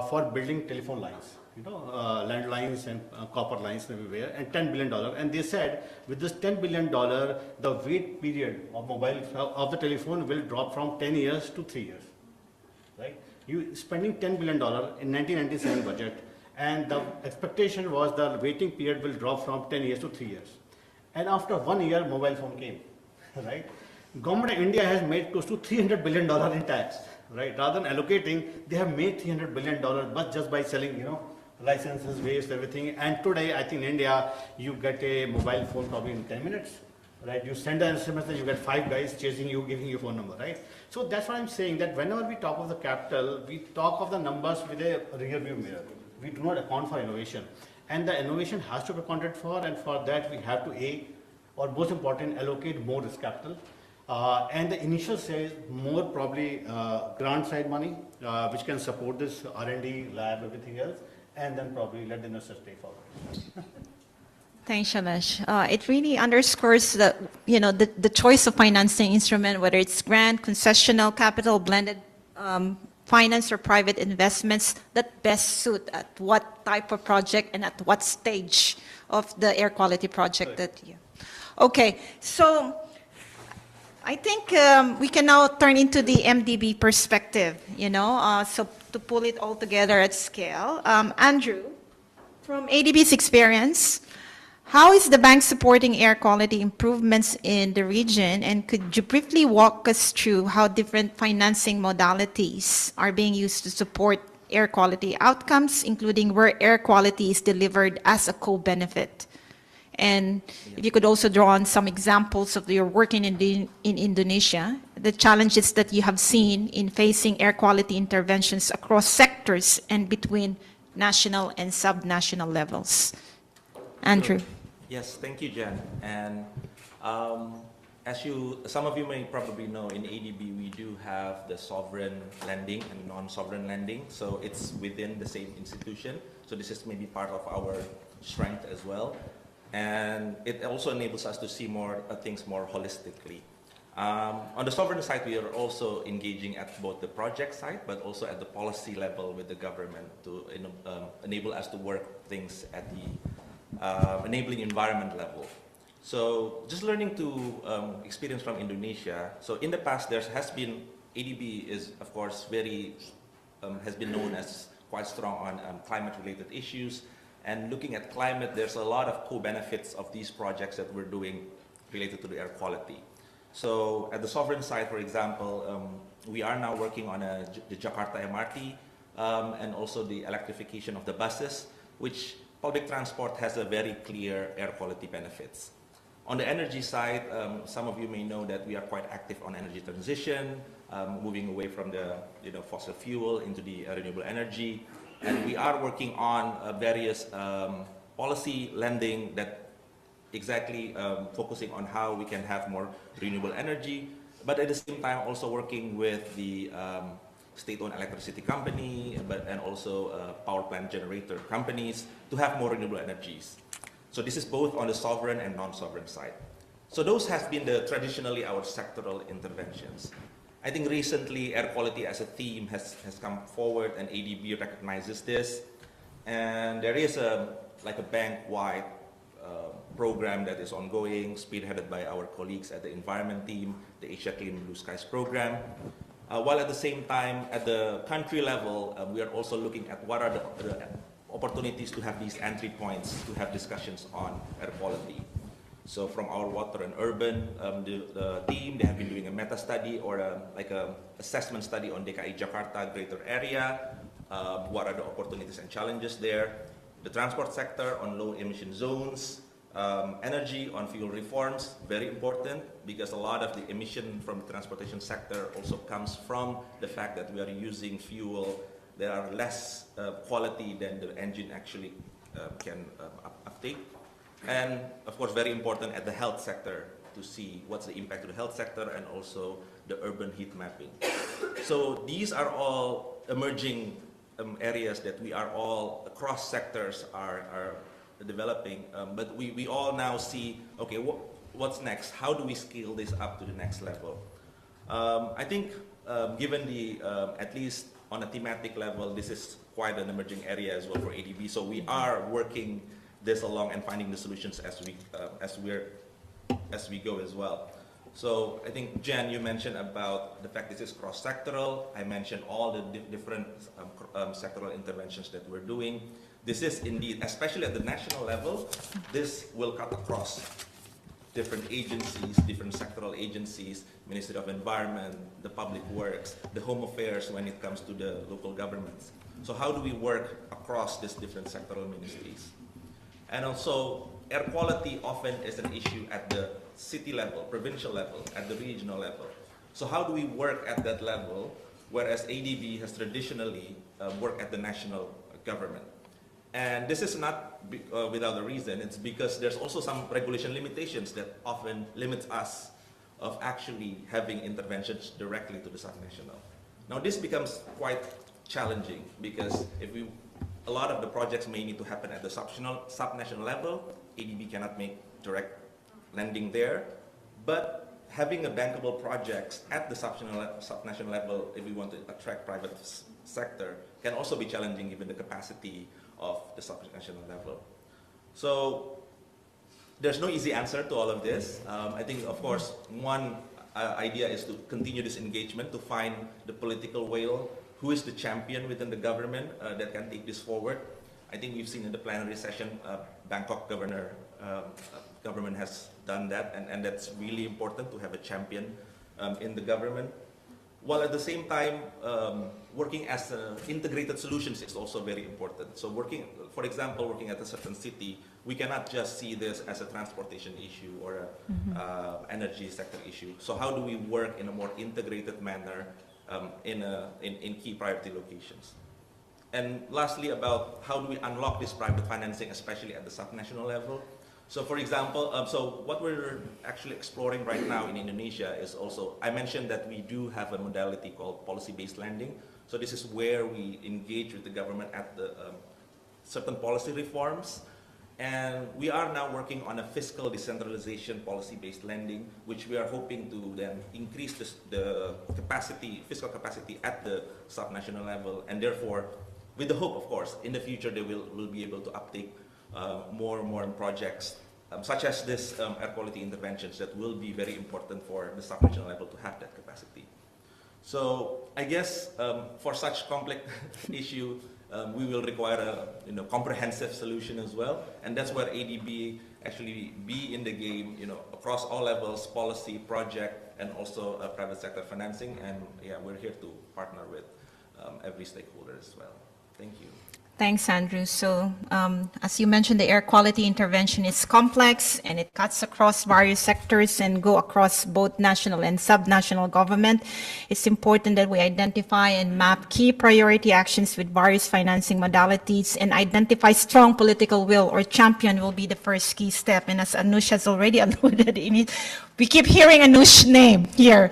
for building telephone lines. Landlines and copper lines everywhere, and $10 billion. And they said, with this $10 billion, the wait period of the telephone will drop from 10 years to 3 years, right? You spending $10 billion in 1997 budget, and the expectation was the waiting period will drop from 10 years to 3 years. And after 1 year, mobile phone came, right? Government of India has made close to $300 billion in tax, right? Rather than allocating, they have made $300 billion, but just by selling, licenses, waste, everything. And today, I think in India, you get a mobile phone probably in 10 minutes, right? You send an SMS and you get 5 guys chasing you, giving you phone number, right? So that's what I'm saying, that whenever we talk of the capital, we talk of the numbers with a rear view mirror. We do not account for innovation. And the innovation has to be accounted for, and for that we have to or most important, allocate more risk capital. And the initial stage, more probably grant side money, which can support this R&D, lab, everything else, and then probably let the investors take forward. Thanks, Shailesh. It really underscores the choice of financing instrument, whether it's grant, concessional, capital, blended finance or private investments that best suit at what type of project and at what stage of the air quality project that you. Okay, so I think we can now turn into the MDB perspective, so to pull it all together at scale. Andrew, from ADB's experience, how is the bank supporting air quality improvements in the region? And could you briefly walk us through how different financing modalities are being used to support air quality outcomes, including where air quality is delivered as a co-benefit? And if you could also draw on some examples of your work in Indonesia, the challenges that you have seen in facing air quality interventions across sectors and between national and subnational levels. Andrew. Yes, thank you, Jen. And as some of you may probably know, in ADB we do have the sovereign lending and non-sovereign lending. So it's within the same institution. So this is maybe part of our strength as well. And it also enables us to see more things more holistically. On the sovereign side, we are also engaging at both the project side, but also at the policy level with the government to enable us to work things at the enabling environment level. So just learning to experience from Indonesia. So in the past, there has been, ADB is of course has been known as quite strong on climate-related issues. And looking at climate, there's a lot of co-benefits of these projects that we're doing related to the air quality. So at the sovereign side, for example, we are now working on the Jakarta MRT and also the electrification of the buses, which public transport has a very clear air quality benefits. On the energy side, some of you may know that we are quite active on energy transition, moving away from the fossil fuel into the renewable energy. And we are working on various policy lending that exactly focusing on how we can have more renewable energy, but at the same time also working with the state-owned electricity company, and also power plant generator companies to have more renewable energies. So this is both on the sovereign and non-sovereign side. So those have been traditionally our sectoral interventions. I think recently air quality as a theme has come forward, and ADB recognizes this. And there is like a bank-wide program that is ongoing, spearheaded by our colleagues at the environment team, the Asia Clean Blue Skies program. While at the same time, at the country level, we are also looking at what are the opportunities to have these entry points to have discussions on air quality. So from our water and urban the team, they have been doing a meta study or like a assessment study on DKI Jakarta greater area. What are the opportunities and challenges there? The transport sector on low emission zones, energy on fuel reforms, very important because a lot of the emission from the transportation sector also comes from the fact that we are using fuel that are less quality than the engine actually can uptake. And of course, very important at the health sector to see what's the impact to the health sector and also the urban heat mapping. So these are all emerging areas that we are all across sectors are developing, but we all now see, okay, what's next? How do we scale this up to the next level? I think given the, at least on a thematic level, this is quite an emerging area as well for ADB. So we are working this along and finding the solutions as we go as well. So I think, Jen, you mentioned about the fact this is cross-sectoral. I mentioned all the different sectoral interventions that we're doing. This is indeed, especially at the national level, this will cut across different agencies, different sectoral agencies, Ministry of Environment, the Public Works, the Home Affairs when it comes to the local governments. So how do we work across these different sectoral ministries? And also, air quality often is an issue at the city level, provincial level, at the regional level. So how do we work at that level, whereas ADB has traditionally worked at the national government? And this is not without a reason. It's because there's also some regulation limitations that often limits us of actually having interventions directly to the subnational. Now this becomes quite challenging because a lot of the projects may need to happen at the subnational level. ADB cannot make direct lending there, but having a bankable projects at the subnational level, if we want to attract private sector, can also be challenging given the capacity of the subnational level. So there's no easy answer to all of this. I think, of course, one idea is to continue this engagement to find the political will, who is the champion within the government that can take this forward. I think we've seen in the plenary session, Bangkok government has done that, and that's really important to have a champion in the government. While at the same time, working as integrated solutions is also very important. So working, for example, working at a certain city, we cannot just see this as a transportation issue or a energy sector issue. So how do we work in a more integrated manner in key priority locations? And lastly, about how do we unlock this private financing, especially at the subnational level? So for example, so what we're actually exploring right now in Indonesia is also, I mentioned that we do have a modality called policy-based lending. So this is where we engage with the government at the certain policy reforms. And we are now working on a fiscal decentralization policy-based lending, which we are hoping to then increase the capacity, fiscal capacity at the subnational level. And therefore, with the hope, of course, in the future they will be able to uptake more and more projects, such as this air quality interventions that will be very important for the subnational level to have that capacity. So I guess for such complex issue, we will require a comprehensive solution as well, and that's where ADB actually be in the game, across all levels, policy, project, and also private sector financing. And yeah, we're here to partner with every stakeholder as well. Thank you. Thanks, Andrew. So as you mentioned, the air quality intervention is complex and it cuts across various sectors and go across both national and subnational government. It's important that we identify and map key priority actions with various financing modalities and identify strong political will or champion will be the first key step. And as Anush has already alluded in it, we keep hearing Anush's name here,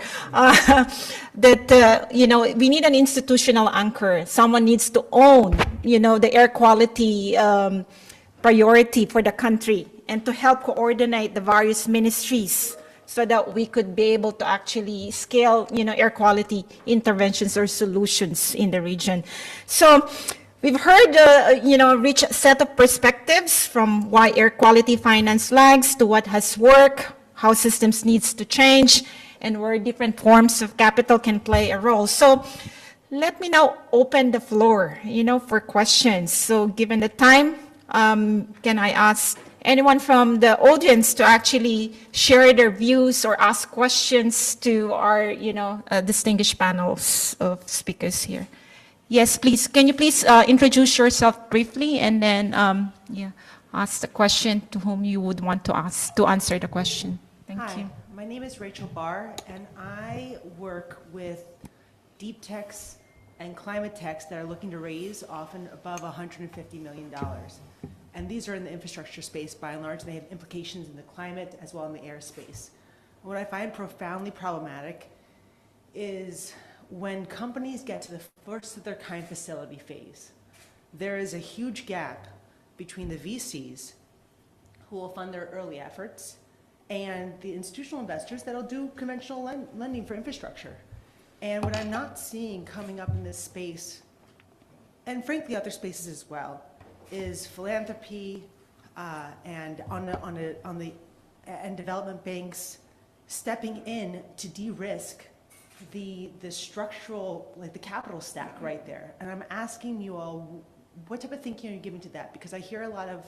we need an institutional anchor. Someone needs to own, the air quality priority for the country and to help coordinate the various ministries so that we could be able to actually scale, air quality interventions or solutions in the region. So we've heard, a rich set of perspectives from why air quality finance lags to what has worked, how systems needs to change, and where different forms of capital can play a role. So let me now open the floor, for questions. So given the time, can I ask anyone from the audience to actually share their views or ask questions to our, distinguished panels of speakers here? Yes, please. Can you please introduce yourself briefly and then ask the question to whom you would want to ask to answer the question. Thank you. My name is Rachel Barr, and I work with deep techs and climate techs that are looking to raise often above $150 million. And these are in the infrastructure space by and large. They have implications in the climate as well in the airspace. What I find profoundly problematic is when companies get to the first of their kind facility phase, there is a huge gap between the VCs who will fund their early efforts and the institutional investors that'll do conventional lending for infrastructure. And what I'm not seeing coming up in this space, and frankly other spaces as well, is philanthropy and development banks stepping in to de-risk the structural, like the capital stack right there. And I'm asking you all, what type of thinking are you giving to that? Because I hear a lot of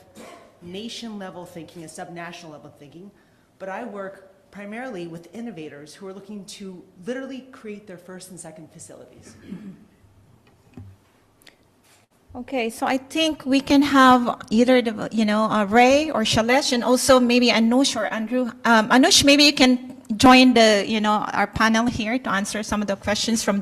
nation level thinking and subnational level thinking, but I work primarily with innovators who are looking to literally create their first and second facilities. Okay, so I think we can have either Ray or Shailesh, and also maybe Anush or Andrew. Anush, maybe you can join our panel here to answer some of the questions from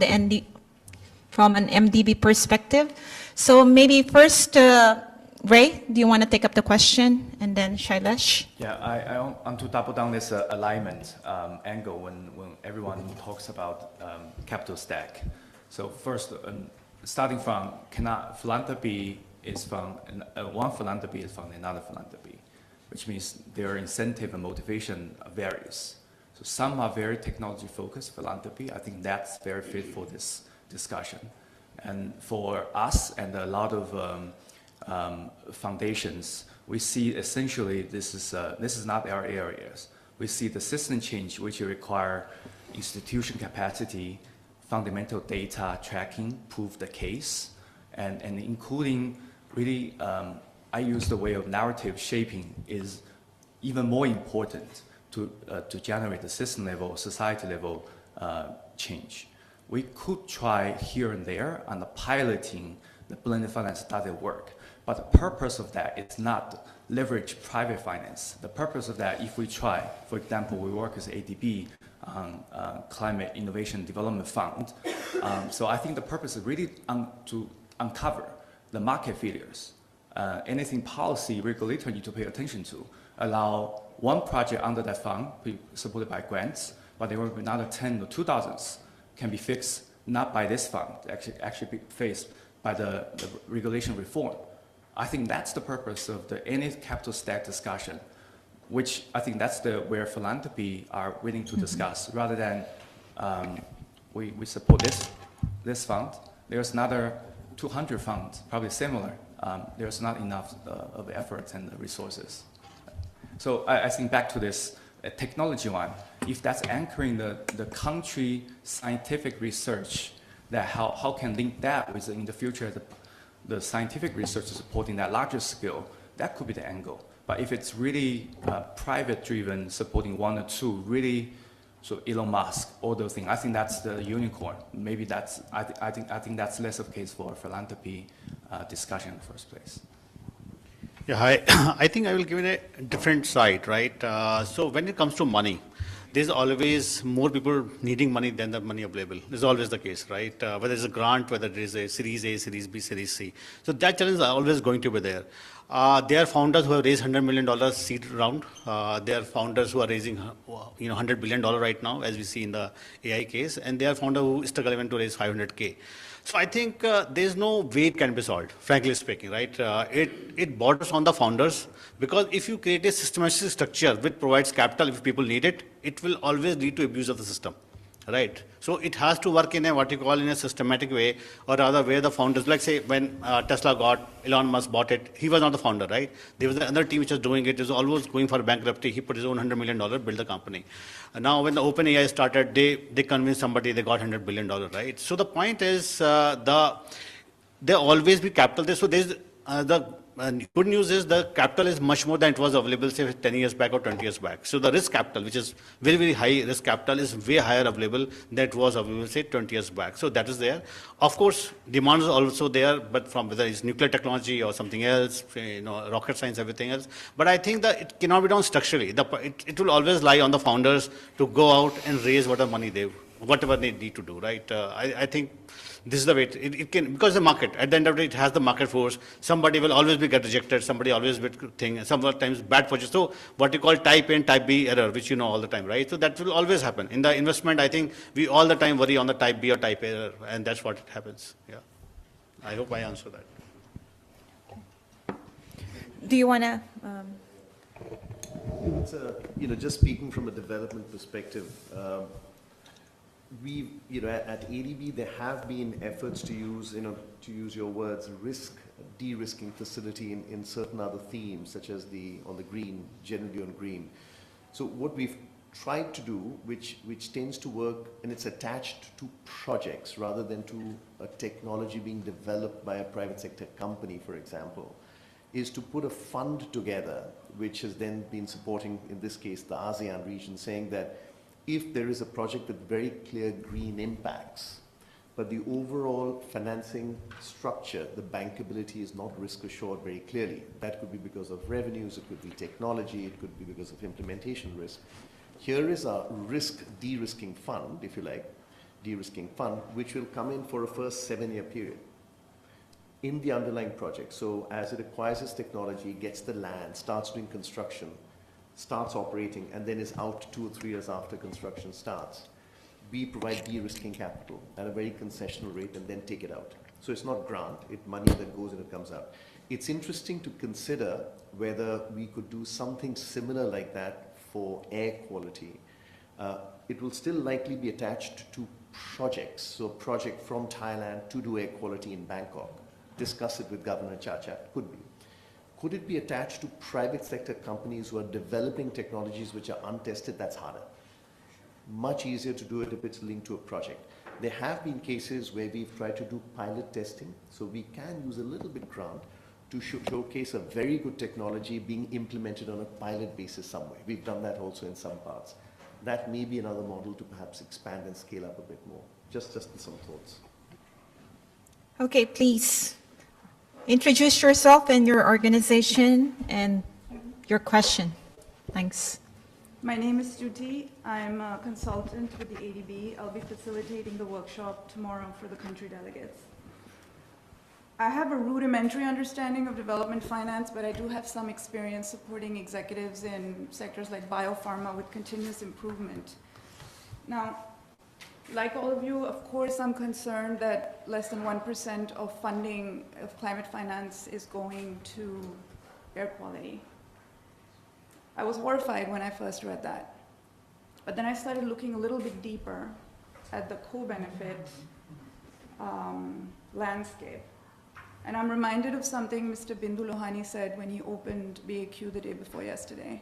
from an MDB perspective. So maybe first, Ray, do you want to take up the question, and then Shailesh? Yeah, I want to double down this alignment angle when everyone talks about capital stack. So first, starting from philanthropy is from one philanthropy is from another philanthropy, which means their incentive and motivation varies. So some are very technology focused philanthropy. I think that's very fit for this discussion. And for us and a lot of foundations, we see essentially this is not our areas. We see the system change which require institution capacity, fundamental data tracking, prove the case, and including really, I use the way of narrative shaping is even more important to generate the system level, society level change. We could try here and there on the piloting the blended finance doesn't work. But the purpose of that is not leverage private finance. The purpose of that, if we try, for example, we work as ADB, Climate Innovation Development Fund. So I think the purpose is really to uncover the market failures. Anything policy regulator need to pay attention to. Allow one project under that fund, be supported by grants, but there will be another 10 or 2,000s can be fixed not by this fund, actually be faced by the regulation reform. I think that's the purpose of any capital stack discussion, which I think that's where philanthropy are willing to discuss, rather than we support this fund. There's another 200 funds, probably similar. There's not enough of effort and resources. So I think back to this technology one, if that's anchoring the country scientific research, that how can link that with in the future the scientific research supporting that larger scale, that could be the angle. But if it's really private driven, supporting one or two, really, so Elon Musk, all those things, I think that's the unicorn. Maybe that's, I think that's less of a case for philanthropy discussion in the first place. Yeah, I think I will give it a different side, right? So when it comes to money, there's always more people needing money than the money available. This is always the case, right? Whether it's a grant, whether it is a Series A, Series B, Series C. So that challenge is always going to be there. There are founders who have raised $100 million seed round. There are founders who are raising $100 billion right now, as we see in the AI case. And there are founders who struggle even to raise 500K. So I think there's no way it can be solved, frankly speaking, right? It borders on the founders, because if you create a systematic structure which provides capital if people need it, it will always lead to abuse of the system, right? So it has to work in a what you call in a systematic way, or rather where the founders, like say when Tesla Elon Musk bought it, he was not the founder, right? There was another team which was doing it. It was always going for bankruptcy. He put his own $100 million, built the company. And now when the OpenAI started, they convinced somebody, they got $100 billion, right? So the point is there always be capital there. So there's good news is the capital is much more than it was available, say, 10 years back or 20 years back. So the risk capital, which is very, very high risk capital, is way higher available than it was available, say, 20 years back. So that is there. Of course, demand is also there, but from whether it's nuclear technology or something else, rocket science, everything else. But I think that it cannot be done structurally. It will always lie on the founders to go out and raise whatever they need to do, right? I think this is the way it can, because the market, at the end of the day, it has the market force. Somebody will always get rejected, somebody always will think, and sometimes bad purchase. So what you call type A and type B error, which you know all the time, right? So that will always happen. In the investment, I think we all the time worry on the type B or type A error, and that's what happens. Yeah. I hope I answered that. Do you want to? It's just speaking from a development perspective, we, at ADB, there have been efforts to use, to use your words, de-risking facility in certain other themes, such as on the green, generally on green. So what we've tried to do, which tends to work, and it's attached to projects rather than to a technology being developed by a private sector company, for example, is to put a fund together, which has then been supporting, in this case, the ASEAN region, saying that if there is a project with very clear green impacts, but the overall financing structure, the bankability is not risk assured very clearly. That could be because of revenues, it could be technology, it could be because of implementation risk. Here is a de-risking fund, if you like, de-risking fund, which will come in for a first 7-year period in the underlying project. So as it acquires its technology, gets the land, starts doing construction, starts operating, and then is out 2 or 3 years after construction starts, we provide de-risking capital at a very concessional rate and then take it out. So it's not grant, it's money that goes and it comes out. It's interesting to consider whether we could do something similar like that for air quality. It will still likely be attached to projects. So a project from Thailand to do air quality in Bangkok. Discuss it with Governor Chacha, could be. Could it be attached to private sector companies who are developing technologies which are untested? That's harder. Much easier to do it if it's linked to a project. There have been cases where we've tried to do pilot testing, so we can use a little bit grant to showcase a very good technology being implemented on a pilot basis somewhere. We've done that also in some parts. That may be another model to perhaps expand and scale up a bit more. Just some thoughts. Okay, please introduce yourself and your organization and your question. Thanks. My name is Jyoti. I'm a consultant with the ADB. I'll be facilitating the workshop tomorrow for the country delegates. I have a rudimentary understanding of development finance, but I do have some experience supporting executives in sectors like biopharma with continuous improvement. Now, like all of you, of course, I'm concerned that less than 1% of funding of climate finance is going to air quality. I was horrified when I first read that. But then I started looking a little bit deeper at the co-benefit landscape. And I'm reminded of something Mr. Bindu Lohani said when he opened BAQ the day before yesterday,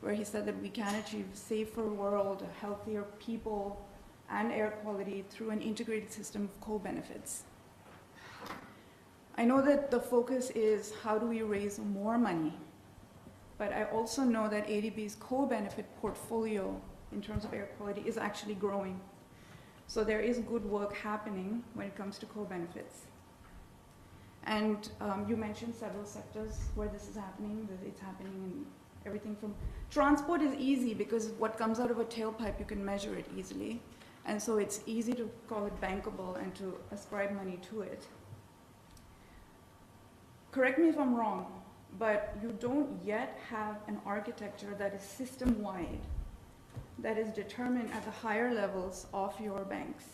where he said that we can achieve a safer world, healthier people, and air quality through an integrated system of co-benefits. I know that the focus is how do we raise more money, but I also know that ADB's co-benefit portfolio in terms of air quality is actually growing. So there is good work happening when it comes to co-benefits. And you mentioned several sectors where this is happening, that it's happening in everything from transport is easy because what comes out of a tailpipe, you can measure it easily. And so it's easy to call it bankable and to ascribe money to it. Correct me if I'm wrong, but you don't yet have an architecture that is system-wide, that is determined at the higher levels of your banks,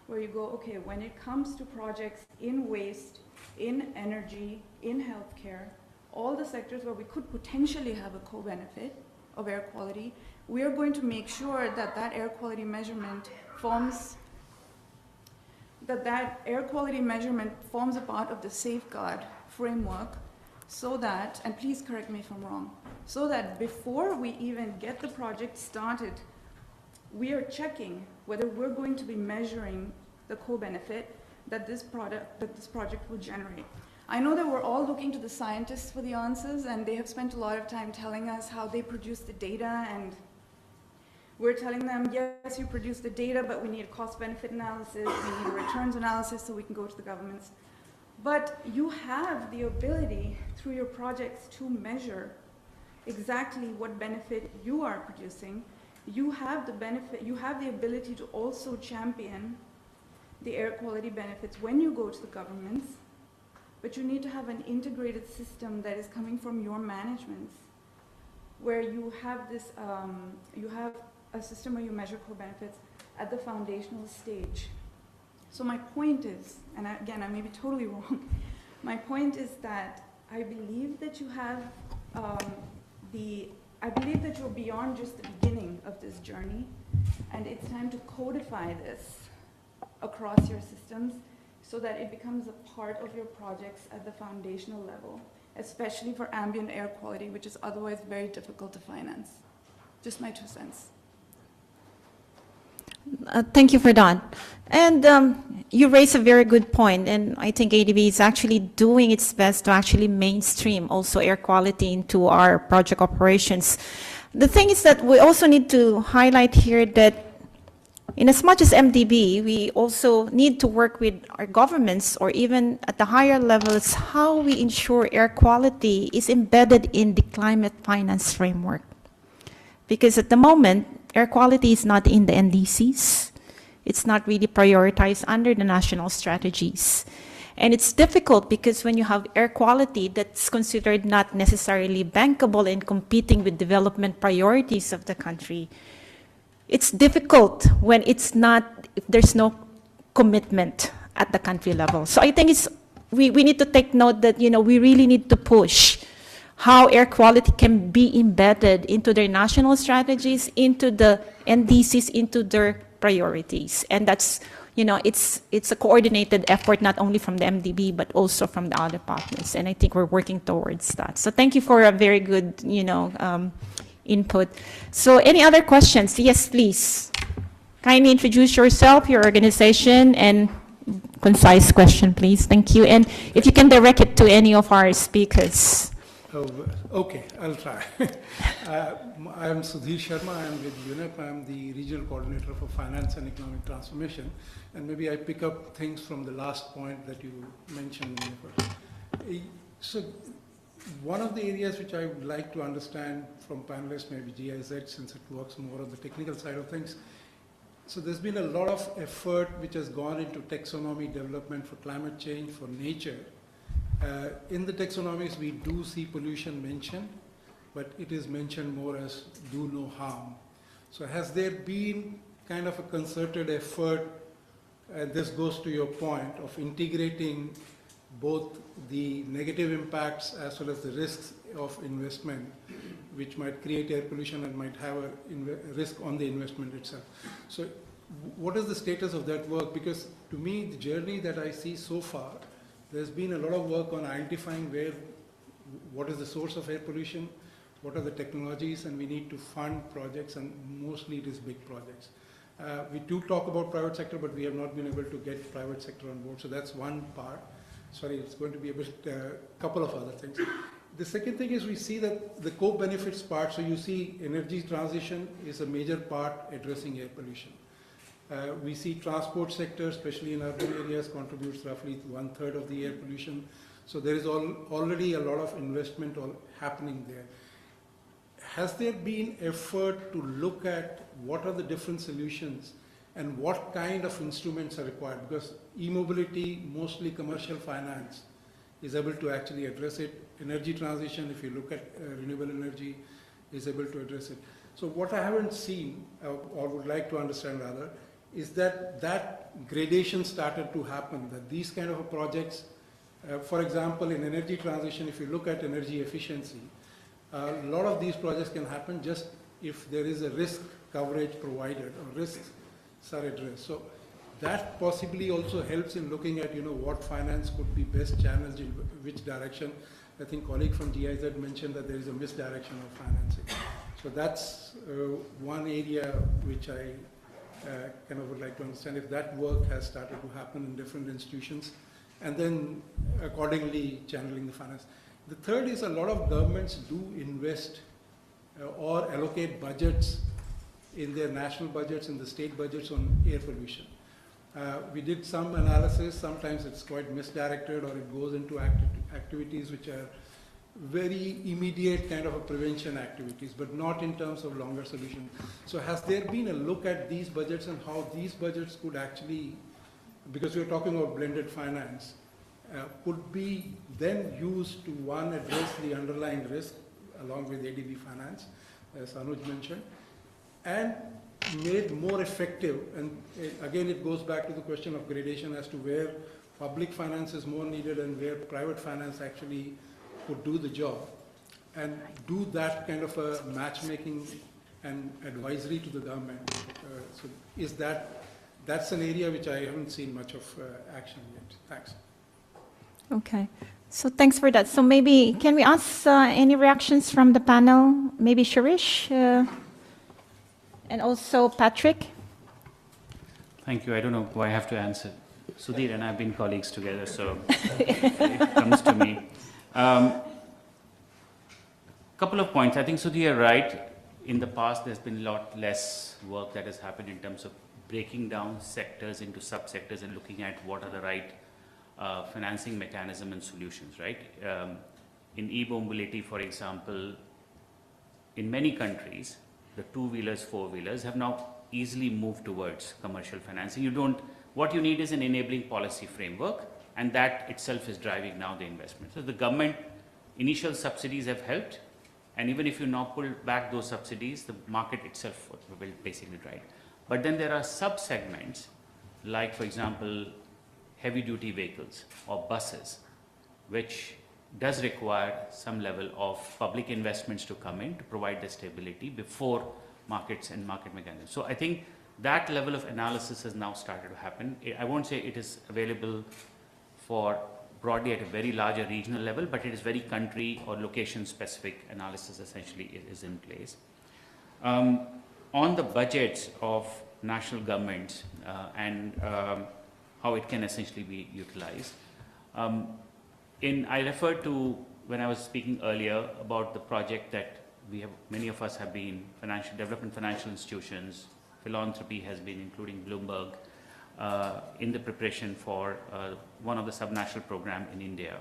where you go, okay, when it comes to projects in waste, in energy, in healthcare, all the sectors where we could potentially have a co-benefit of air quality, we are going to make sure that that air quality measurement forms a part of the safeguard framework, so that, and please correct me if I'm wrong, so that before we even get the project started, we are checking whether we're going to be measuring the co-benefit that this project will generate. I know that we're all looking to the scientists for the answers, and they have spent a lot of time telling us how they produce the data, and we're telling them, yes, you produce the data, but we need a cost-benefit analysis, we need a returns analysis so we can go to the governments. But you have the ability through your projects to measure exactly what benefit you are producing. You have the ability to also champion the air quality benefits when you go to the governments, but you need to have an integrated system that is coming from your managements, where you have this, you have a system where you measure co-benefits at the foundational stage. So my point is, and again, I may be totally wrong, my point is that I believe that you have I believe that you're beyond just the beginning of this journey, and it's time to codify this across your systems so that it becomes a part of your projects at the foundational level, especially for ambient air quality, which is otherwise very difficult to finance. Just my 2 cents. Thank you for that. And you raise a very good point, and I think ADB is actually doing its best to actually mainstream also air quality into our project operations. The thing is that we also need to highlight here that in as much as MDB, we also need to work with our governments, or even at the higher levels, how we ensure air quality is embedded in the climate finance framework. Because at the moment, air quality is not in the NDCs. It's not really prioritized under the national strategies. And it's difficult because when you have air quality that's considered not necessarily bankable and competing with development priorities of the country, it's difficult when it's not, if there's no commitment at the country level. So I think we need to take note that, we really need to push how air quality can be embedded into their national strategies, into the NDCs, into their priorities. And that's, it's a coordinated effort, not only from the MDB, but also from the other partners. And I think we're working towards that. So thank you for a very good, input. So any other questions? Yes, please. Kindly introduce yourself, your organization, and concise question, please. Thank you. And if you can direct it to any of our speakers. Oh, okay, I'll try. I'm Sudhir Sharma. I'm with UNEP. I'm the regional coordinator for finance and economic transformation. And maybe I pick up things from the last point that you mentioned. So one of the areas which I would like to understand from panelists, maybe GIZ, since it works more on the technical side of things. So there's been a lot of effort which has gone into taxonomy development for climate change, for nature. In the taxonomies, we do see pollution mentioned, but it is mentioned more as do no harm. So has there been kind of a concerted effort, and this goes to your point, of integrating both the negative impacts as well as the risks of investment, which might create air pollution and might have a risk on the investment itself? So what is the status of that work? Because to me, the journey that I see so far, there's been a lot of work on identifying what is the source of air pollution, what are the technologies, and we need to fund projects, and mostly it is big projects. We do talk about private sector, but we have not been able to get private sector on board. So that's one part. Sorry, it's going to be a couple of other things. The second thing is we see that the co-benefits part, so you see energy transition is a major part addressing air pollution. We see transport sector, especially in urban areas, contributes roughly 1/3 of the air pollution. So there is already a lot of investment happening there. has there been effort to look at what are the different solutions and what kind of instruments are required? Because e-mobility, mostly commercial finance, is able to actually address it. Energy transition, if you look at renewable energy, is able to address it. So what I haven't seen, or would like to understand rather, is that that gradation started to happen, that these kind of projects, for example, in energy transition, if you look at energy efficiency, a lot of these projects can happen just if there is a risk coverage provided or risks are addressed. So that possibly also helps in looking at, what finance could be best channeled in which direction. I think colleague from GIZ mentioned that there is a misdirection of financing. So that's one area which I kind of would like to understand if that work has started to happen in different institutions, and then accordingly channeling the finance. The third is a lot of governments do invest or allocate budgets in their national budgets and the state budgets on air pollution. We did some analysis. Sometimes it's quite misdirected, or it goes into activities which are very immediate kind of a prevention activities, but not in terms of longer solution. So has there been a look at these budgets and how these budgets could actually, because we're talking about blended finance, could be then used to, one, address the underlying risk along with ADB finance, as Anuj mentioned, and made more effective. And again, it goes back to the question of gradation as to where public finance is more needed and where private finance actually could do the job, and do that kind of a matchmaking and advisory to the government. So is that's an area which I haven't seen much of action yet. Thanks. Okay, so thanks for that. So maybe, can we ask any reactions from the panel? Maybe Shirish, and also Patrick? Thank you. I don't know who I have to answer. Sudhir and I have been colleagues together, so it comes to me. Couple of points. I think, Sudhir, you're right. In the past, there's been a lot less work that has happened in terms of breaking down sectors into subsectors and looking at what are the right financing mechanism and solutions, right? In e-mobility, for example, in many countries, the two-wheelers, four-wheelers have now easily moved towards commercial financing. What you need is an enabling policy framework, and that itself is driving now the investment. So the government initial subsidies have helped, and even if you now pull back those subsidies, the market itself will basically drive. But then there are sub-segments, like, for example, heavy-duty vehicles or buses, which does require some level of public investments to come in to provide the stability before markets and market mechanisms. So I think that level of analysis has now started to happen. I won't say it is available for broadly at a very larger regional level, but it is very country or location specific analysis essentially is in place. On the budgets of national governments and how it can essentially be utilized. I referred to, when I was speaking earlier, about the project that many of us have been, financial institutions, philanthropy has been, including Bloomberg, in the preparation for one of the subnational program in India.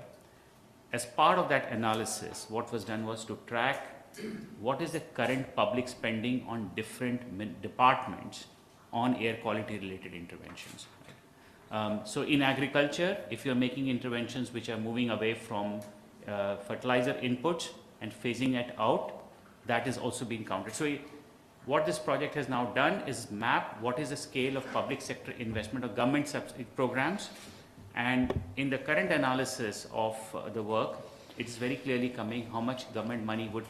As part of that analysis, what was done was to track what is the current public spending on different departments on air quality related interventions. So in agriculture, if you're making interventions which are moving away from fertilizer inputs and phasing it out, that is also being counted. So what this project has now done is map what is the scale of public sector investment or government programs. And in the current analysis of the work, it is very clearly coming how much government money would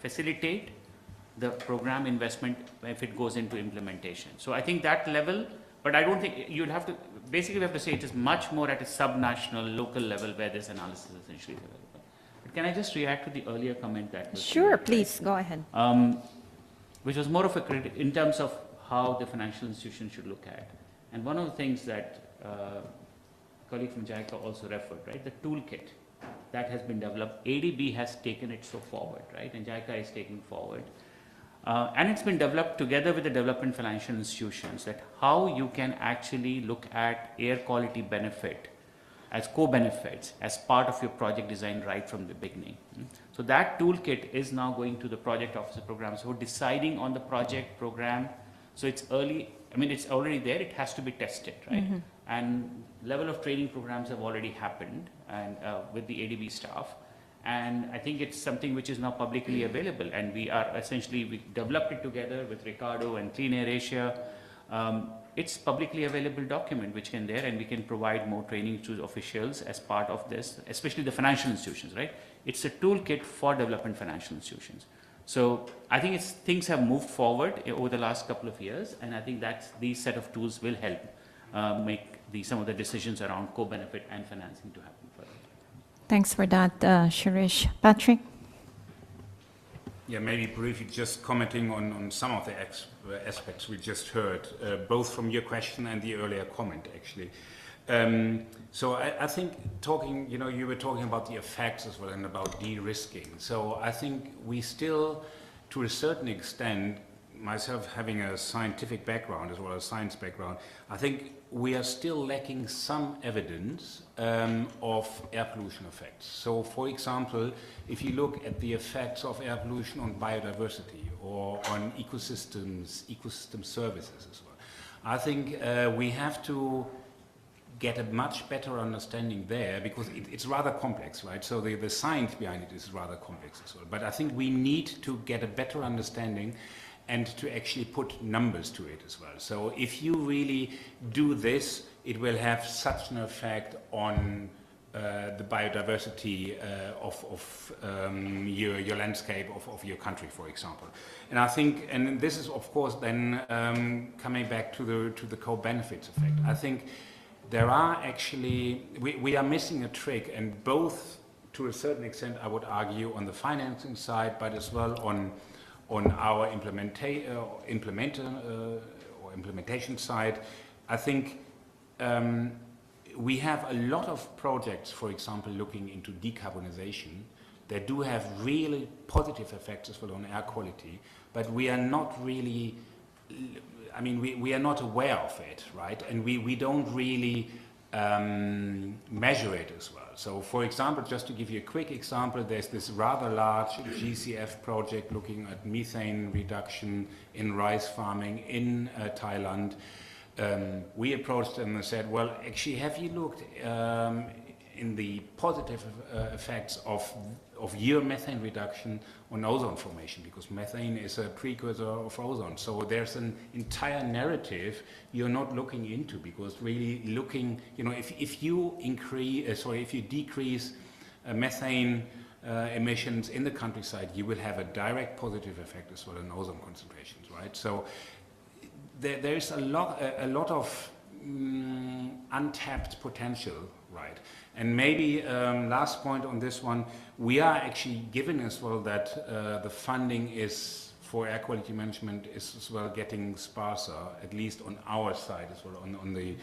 facilitate the program investment if it goes into implementation. So I think that level, but I don't think you'll have to, basically we have to say it is much more at a subnational, local level where this analysis is essentially available. But can I just react to the earlier comment that was Sure, made, please, right? go ahead. Which was more of a critic in terms of how the financial institution should look at. And one of the things that colleague from JICA also referred, right, the toolkit that has been developed, ADB has taken it so forward, right, and JICA is taking forward. And it's been developed together with the development financial institutions, that how you can actually look at air quality benefit as co-benefits as part of your project design right from the beginning. So that toolkit is now going to the project officer programs who are deciding on the project program. So it's early, I mean, it's already there, it has to be tested, right? And level of training programs have already happened and with the ADB staff. And I think it's something which is now publicly available, and we developed it together with Ricardo and Clean Air Asia. It's publicly available document which can there, and we can provide more training to officials as part of this, especially the financial institutions, right? It's a toolkit for development financial institutions. So I think things have moved forward over the last couple of years, and I think that these set of tools will help make some of the decisions around co-benefit and financing to happen further. Thanks for that, Shirish. Patrick? Yeah, maybe briefly just commenting on some of the aspects we just heard, both from your question and the earlier comment, actually. So I think you were talking about the effects as well and about de-risking. So I think we still, to a certain extent, myself having a scientific background as well as science background, I think we are still lacking some evidence of air pollution effects. So, for example, if you look at the effects of air pollution on biodiversity or on ecosystem services as well, I think we have to get a much better understanding there, because it's rather complex, right? So the science behind it is rather complex as well. But I think we need to get a better understanding and to actually put numbers to it as well. So if you really do this, it will have such an effect on the biodiversity of your landscape of your country, for example. And I think, and this is of course then coming back to the co-benefits effect. I think there are actually, we are missing a trick, and both to a certain extent I would argue on the financing side, but as well on our implementation side. I think we have a lot of projects, for example, looking into decarbonization that do have really positive effects as well on air quality, but we are not really, I mean, we are not aware of it, right? And we don't really measure it as well. So, for example, just to give you a quick example, there's this rather large GCF project looking at methane reduction in rice farming in Thailand. We approached them and said, well, actually, have you looked in the positive effects of your methane reduction on ozone formation, because methane is a precursor of ozone. So there's an entire narrative you're not looking into, because really looking, if you decrease methane emissions in the countryside, you will have a direct positive effect as well on ozone concentrations, right? So there's a lot of untapped potential, right? And maybe last point on this one, we are actually given as well that the funding is for air quality management is as well getting sparser, at least on our side as well, on the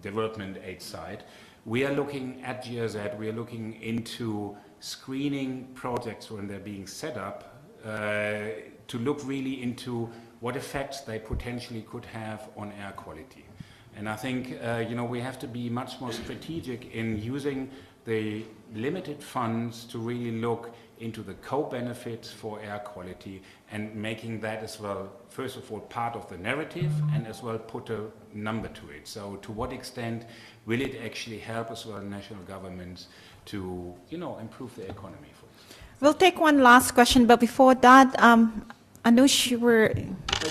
development aid side. We are looking at GRZ, we are looking into screening projects when they're being set up to look really into what effects they potentially could have on air quality. And I think, we have to be much more strategic in using the limited funds to really look into the co-benefits for air quality and making that as well, first of all, part of the narrative and as well put a number to it. So to what extent will it actually help as well national governments to, improve the economy? We'll take one last question, but before that, Anush,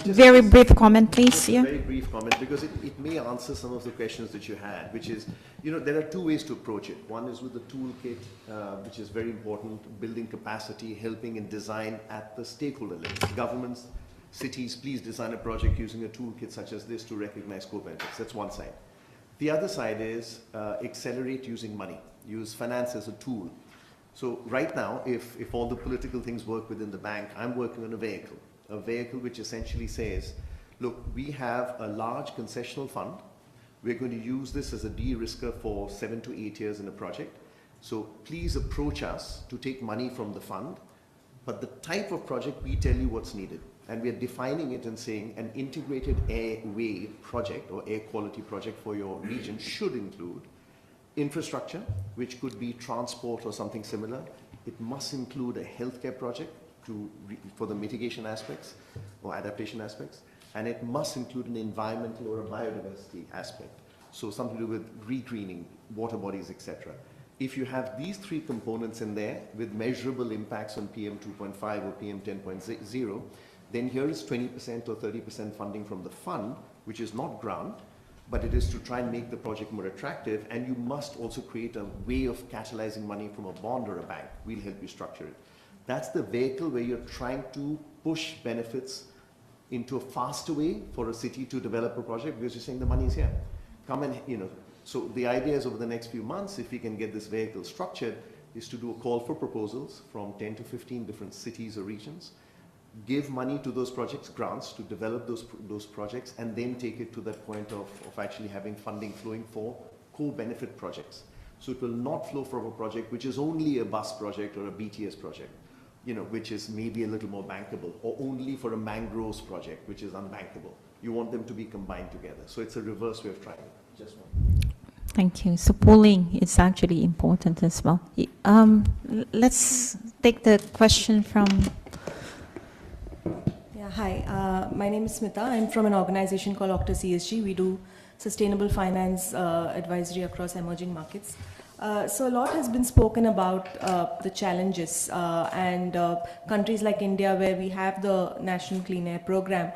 very brief comment, please. Yeah. Very brief comment, because it may answer some of the questions that you had, which is, there are two ways to approach it. One is with the toolkit, which is very important, building capacity, helping in design at the stakeholder level. Governments, cities, please design a project using a toolkit such as this to recognize co-benefits. That's one side. The other side is accelerate using money, use finance as a tool. So right now, if all the political things work within the bank, I'm working on a vehicle which essentially says, look, we have a large concessional fund. We're going to use this as a de-risker for 7 to 8 years in a project. So please approach us to take money from the fund. But the type of project, we tell you what's needed. And we are defining it and saying an integrated airway project or air quality project for your region should include infrastructure, which could be transport or something similar. It must include a healthcare project for the mitigation aspects or adaptation aspects, and it must include an environmental or a biodiversity aspect. So something to do with regreening, water bodies, etc. If you have these three components in there with measurable impacts on PM 2.5 or PM 10.0, then here is 20% or 30% funding from the fund, which is not grant, but it is to try and make the project more attractive, and you must also create a way of catalyzing money from a bond or a bank. We'll help you structure it. That's the vehicle where you're trying to push benefits into a faster way for a city to develop a project, because you're saying the money is here. Come and, so the idea is over the next few months, if we can get this vehicle structured, is to do a call for proposals from 10 to 15 different cities or regions, give money to those projects, grants to develop those projects, and then take it to that point of actually having funding flowing for co-benefit projects. So it will not flow from a project which is only a bus project or a BTS project, which is maybe a little more bankable, or only for a mangroves project, which is unbankable. You want them to be combined together. So it's a reverse way of trying it. Just one. Thank you. So pooling is actually important as well. Let's take the question from... Yeah, hi. My name is Smita. I'm from an organization called Octa CSG. We do sustainable finance advisory across emerging markets. So a lot has been spoken about the challenges and countries like India, where we have the National Clean Air Program,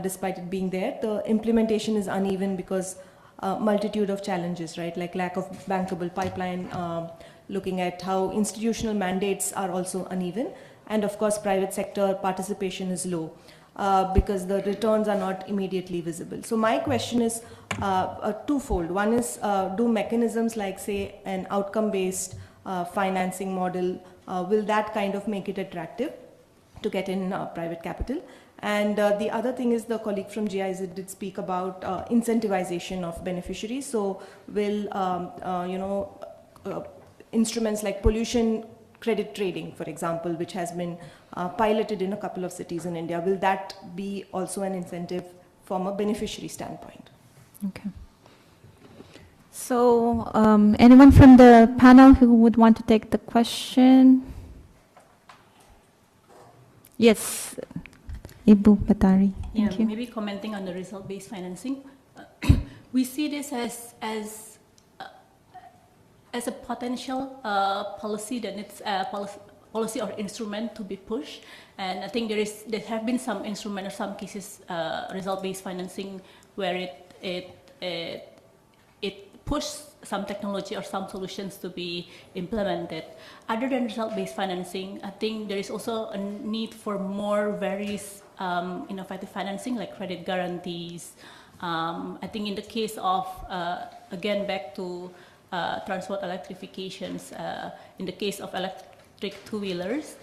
despite it being there, the implementation is uneven because multitude of challenges, right? Like lack of bankable pipeline, looking at how institutional mandates are also uneven, and of course private sector participation is low because the returns are not immediately visible. So my question is twofold. One is, do mechanisms like, say, an outcome-based financing model, will that kind of make it attractive to get in private capital? And the other thing is, the colleague from GIZ did speak about incentivization of beneficiaries. So will, instruments like pollution credit trading, for example, which has been piloted in a couple of cities in India, will that be also an incentive from a beneficiary standpoint? Okay. So anyone from the panel who would want to take the question? Yes, Ibu Batari. Thank you. Maybe commenting on the result-based financing. We see this as a potential policy that needs policy or instrument to be pushed, and I think there have been some instrument or some cases result-based financing where it pushes some technology or some solutions to be implemented. Other than result-based financing, I think there is also a need for more various innovative financing, like credit guarantees. I think in the case of again back to transport electrifications, in the case of electric two-wheelers,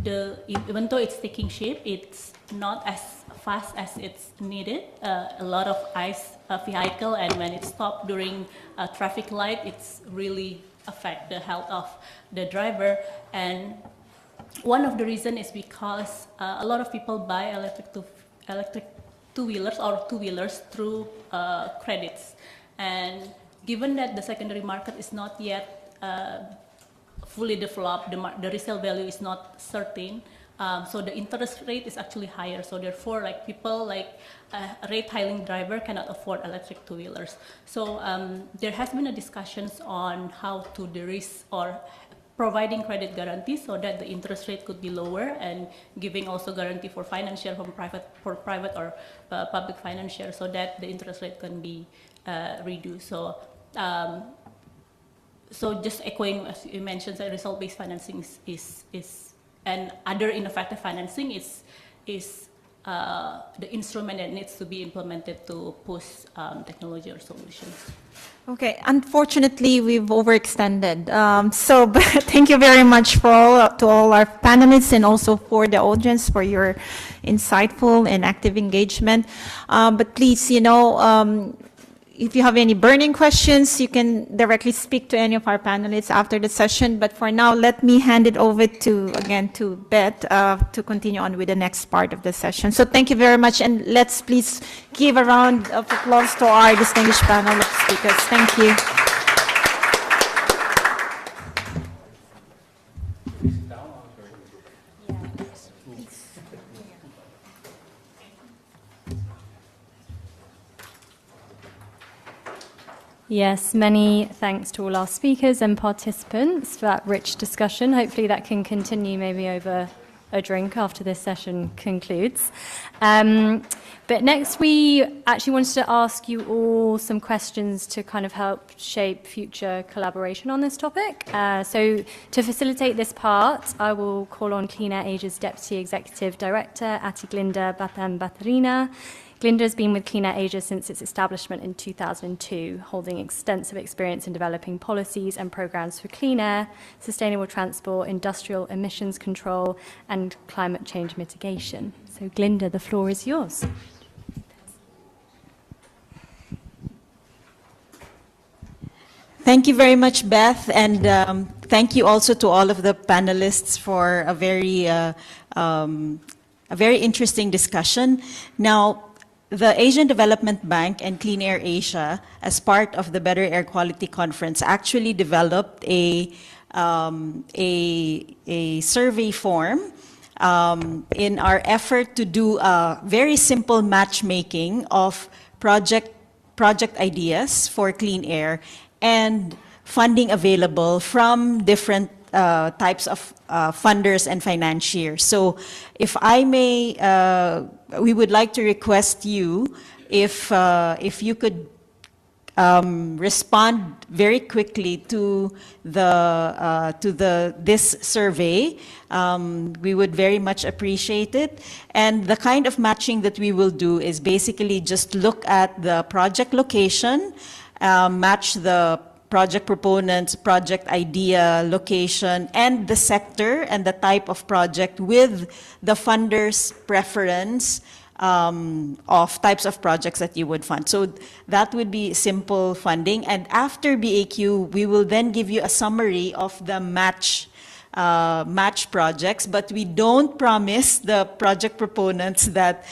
even though it's taking shape, it's not as fast as it's needed. A lot of ICE vehicle, and when it stops during a traffic light, it's really affect the health of the driver. And one of the reasons is because a lot of people buy electric two-wheelers or two-wheelers through credits. And given that the secondary market is not yet fully developed, the resale value is not certain, so the interest rate is actually higher. So therefore, like people like a rate-hailing driver cannot afford electric two-wheelers. So there has been a discussions on how to de-risk or providing credit guarantees so that the interest rate could be lower, and giving also guarantee for financier from private or public financier, so that the interest rate can be reduced. So so just echoing, as you mentioned, that result-based financing is and other innovative financing is the instrument that needs to be implemented to push technology or solutions. Okay, unfortunately, we've overextended. But thank you very much to all our panelists, and also for the audience for your insightful and active engagement. But please, if you have any burning questions, you can directly speak to any of our panelists after the session. But for now, let me hand it over to Beth to continue on with the next part of the session. So thank you very much, and let's please give a round of applause to our distinguished panel of speakers. Thank you. Yes, many thanks to all our speakers and participants for that rich discussion. Hopefully that can continue maybe over a drink after this session concludes. But next we actually wanted to ask you all some questions to kind of help shape future collaboration on this topic. So to facilitate this part, I will call on Clean Air Asia's Deputy Executive Director, Ati Glinda Batam Batarina. Glinda has been with Clean Air Asia since its establishment in 2002, holding extensive experience in developing policies and programs for clean air, sustainable transport, industrial emissions control, and climate change mitigation. So Glinda, the floor is yours. Thank you very much, Beth, and thank you also to all of the panelists for a very interesting discussion. Now, the Asian Development Bank and Clean Air Asia, as part of the Better Air Quality Conference, actually developed a survey form in our effort to do a very simple matchmaking of project ideas for clean air and funding available from different types of funders and financiers. So if I may, we would like to request you if you could respond very quickly to this survey. We would very much appreciate it. And the kind of matching that we will do is basically just look at the project location, match the project proponents, project idea, location, and the sector and the type of project with the funder's preference of types of projects that you would fund. So that would be simple funding. And after BAQ, we will then give you a summary of the match projects, but we don't promise the project proponents that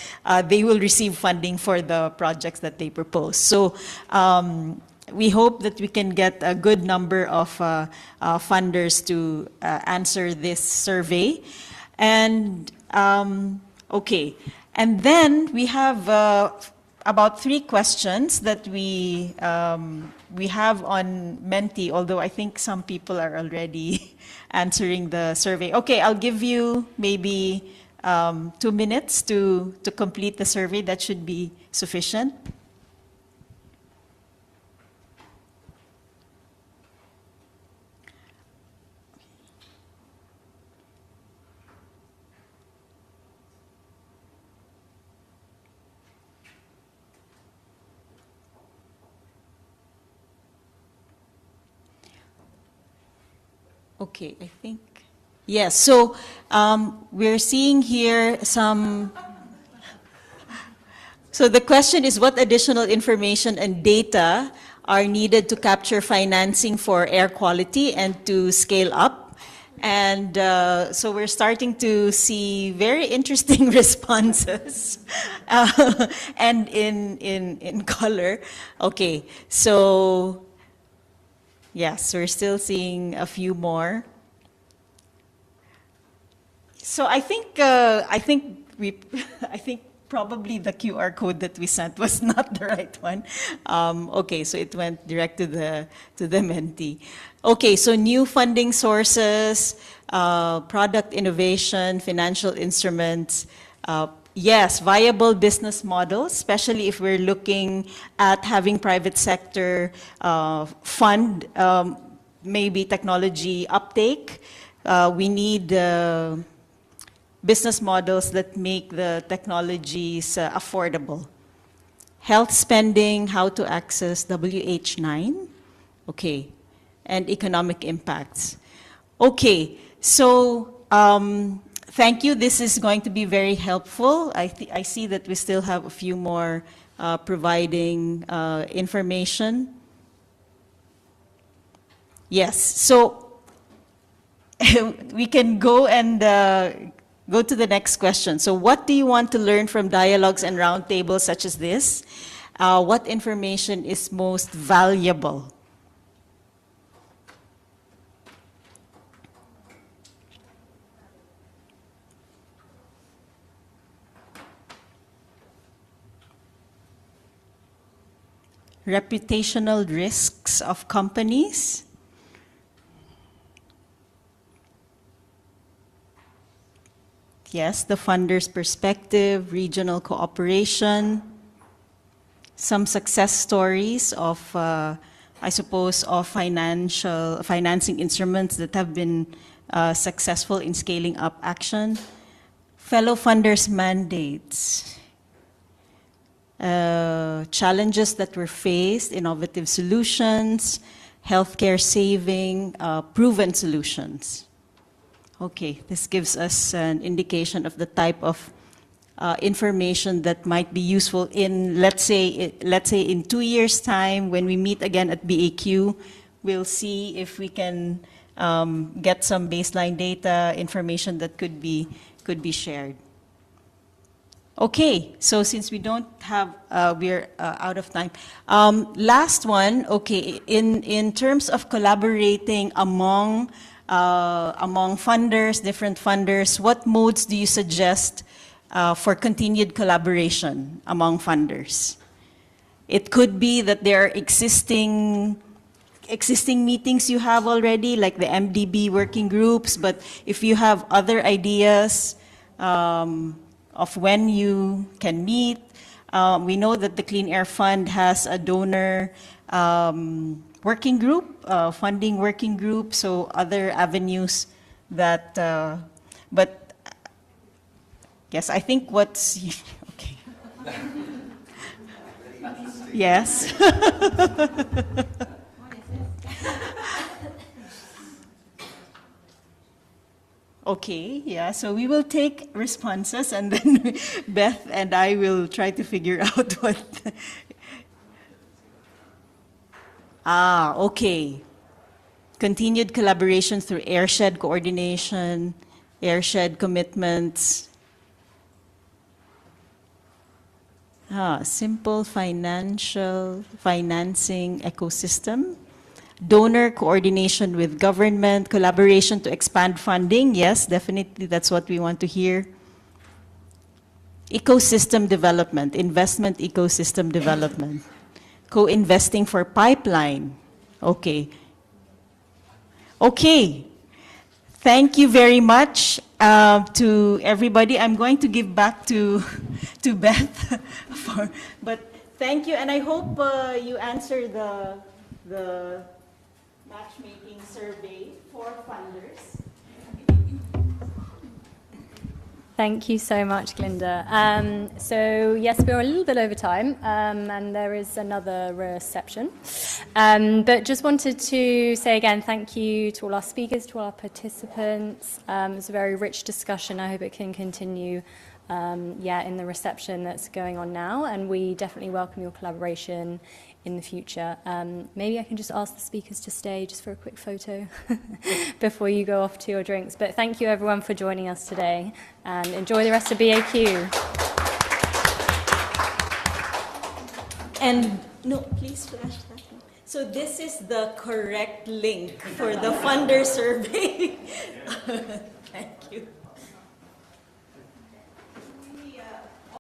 they will receive funding for the projects that they propose. So we hope that we can get a good number of funders to answer this survey. And okay, and then we have about 3 questions that we have on Menti, although I think some people are already answering the survey. Okay, I'll give you maybe 2 minutes to complete the survey. That should be sufficient. Okay, I think, yes. So we're seeing here some, so the question is, what additional information and data are needed to capture financing for air quality and to scale up? And so we're starting to see very interesting responses and in color. Okay, so yes, we're still seeing a few more. So I think probably the QR code that we sent was not the right one. Okay, so it went direct to the Menti. Okay, so new funding sources, product innovation, financial instruments. Yes, viable business models, especially if we're looking at having private sector fund maybe technology uptake. We need business models that make the technologies affordable. Health spending, how to access WH9, okay, and economic impacts. Okay, so thank you. This is going to be very helpful. I see that we still have a few more providing information. Yes, so we can go and go to the next question. So what do you want to learn from dialogues and roundtables such as this? What information is most valuable? reputational risks of companies, yes, the funder's perspective, regional cooperation, some success stories of, I suppose, of financing instruments that have been successful in scaling up action, fellow funders' mandates, challenges that were faced, innovative solutions, healthcare saving, proven solutions. Okay, this gives us an indication of the type of information that might be useful in, let's say in 2 years' time when we meet again at BAQ, we'll see if we can get some baseline data information that could be shared. Okay, so since we don't have, we're out of time. Last one, okay, in terms of collaborating among funders, different funders, what modes do you suggest for continued collaboration among funders? It could be that there are existing meetings you have already, like the MDB working groups, but if you have other ideas of when you can meet, we know that the Clean Air Fund has a donor working group, funding working group, so other avenues that, but yes, I think what's, okay. Yes. Okay, yeah, so we will take responses and then Beth and I will try to figure out what. Okay. Continued collaboration through airshed coordination, airshed commitments. Simple financing ecosystem. Donor coordination with government, collaboration to expand funding. Yes, definitely, that's what we want to hear. Ecosystem development, investment ecosystem development. Co-investing for pipeline. Okay. Okay. Thank you very much to everybody. I'm going to give back to Beth, but thank you, and I hope you answer the matchmaking survey for funders. Thank you so much, Glinda. So yes, we're a little bit over time, and there is another reception. But just wanted to say again, thank you to all our speakers, to all our participants. It was a very rich discussion. I hope it can continue in the reception that's going on now, and we definitely welcome your collaboration in the future. Maybe I can just ask the speakers to stay just for a quick photo before you go off to your drinks. But thank you everyone for joining us today, and enjoy the rest of BAQ. And no, please flash that one. So this is the correct link for the funder survey. Thank you.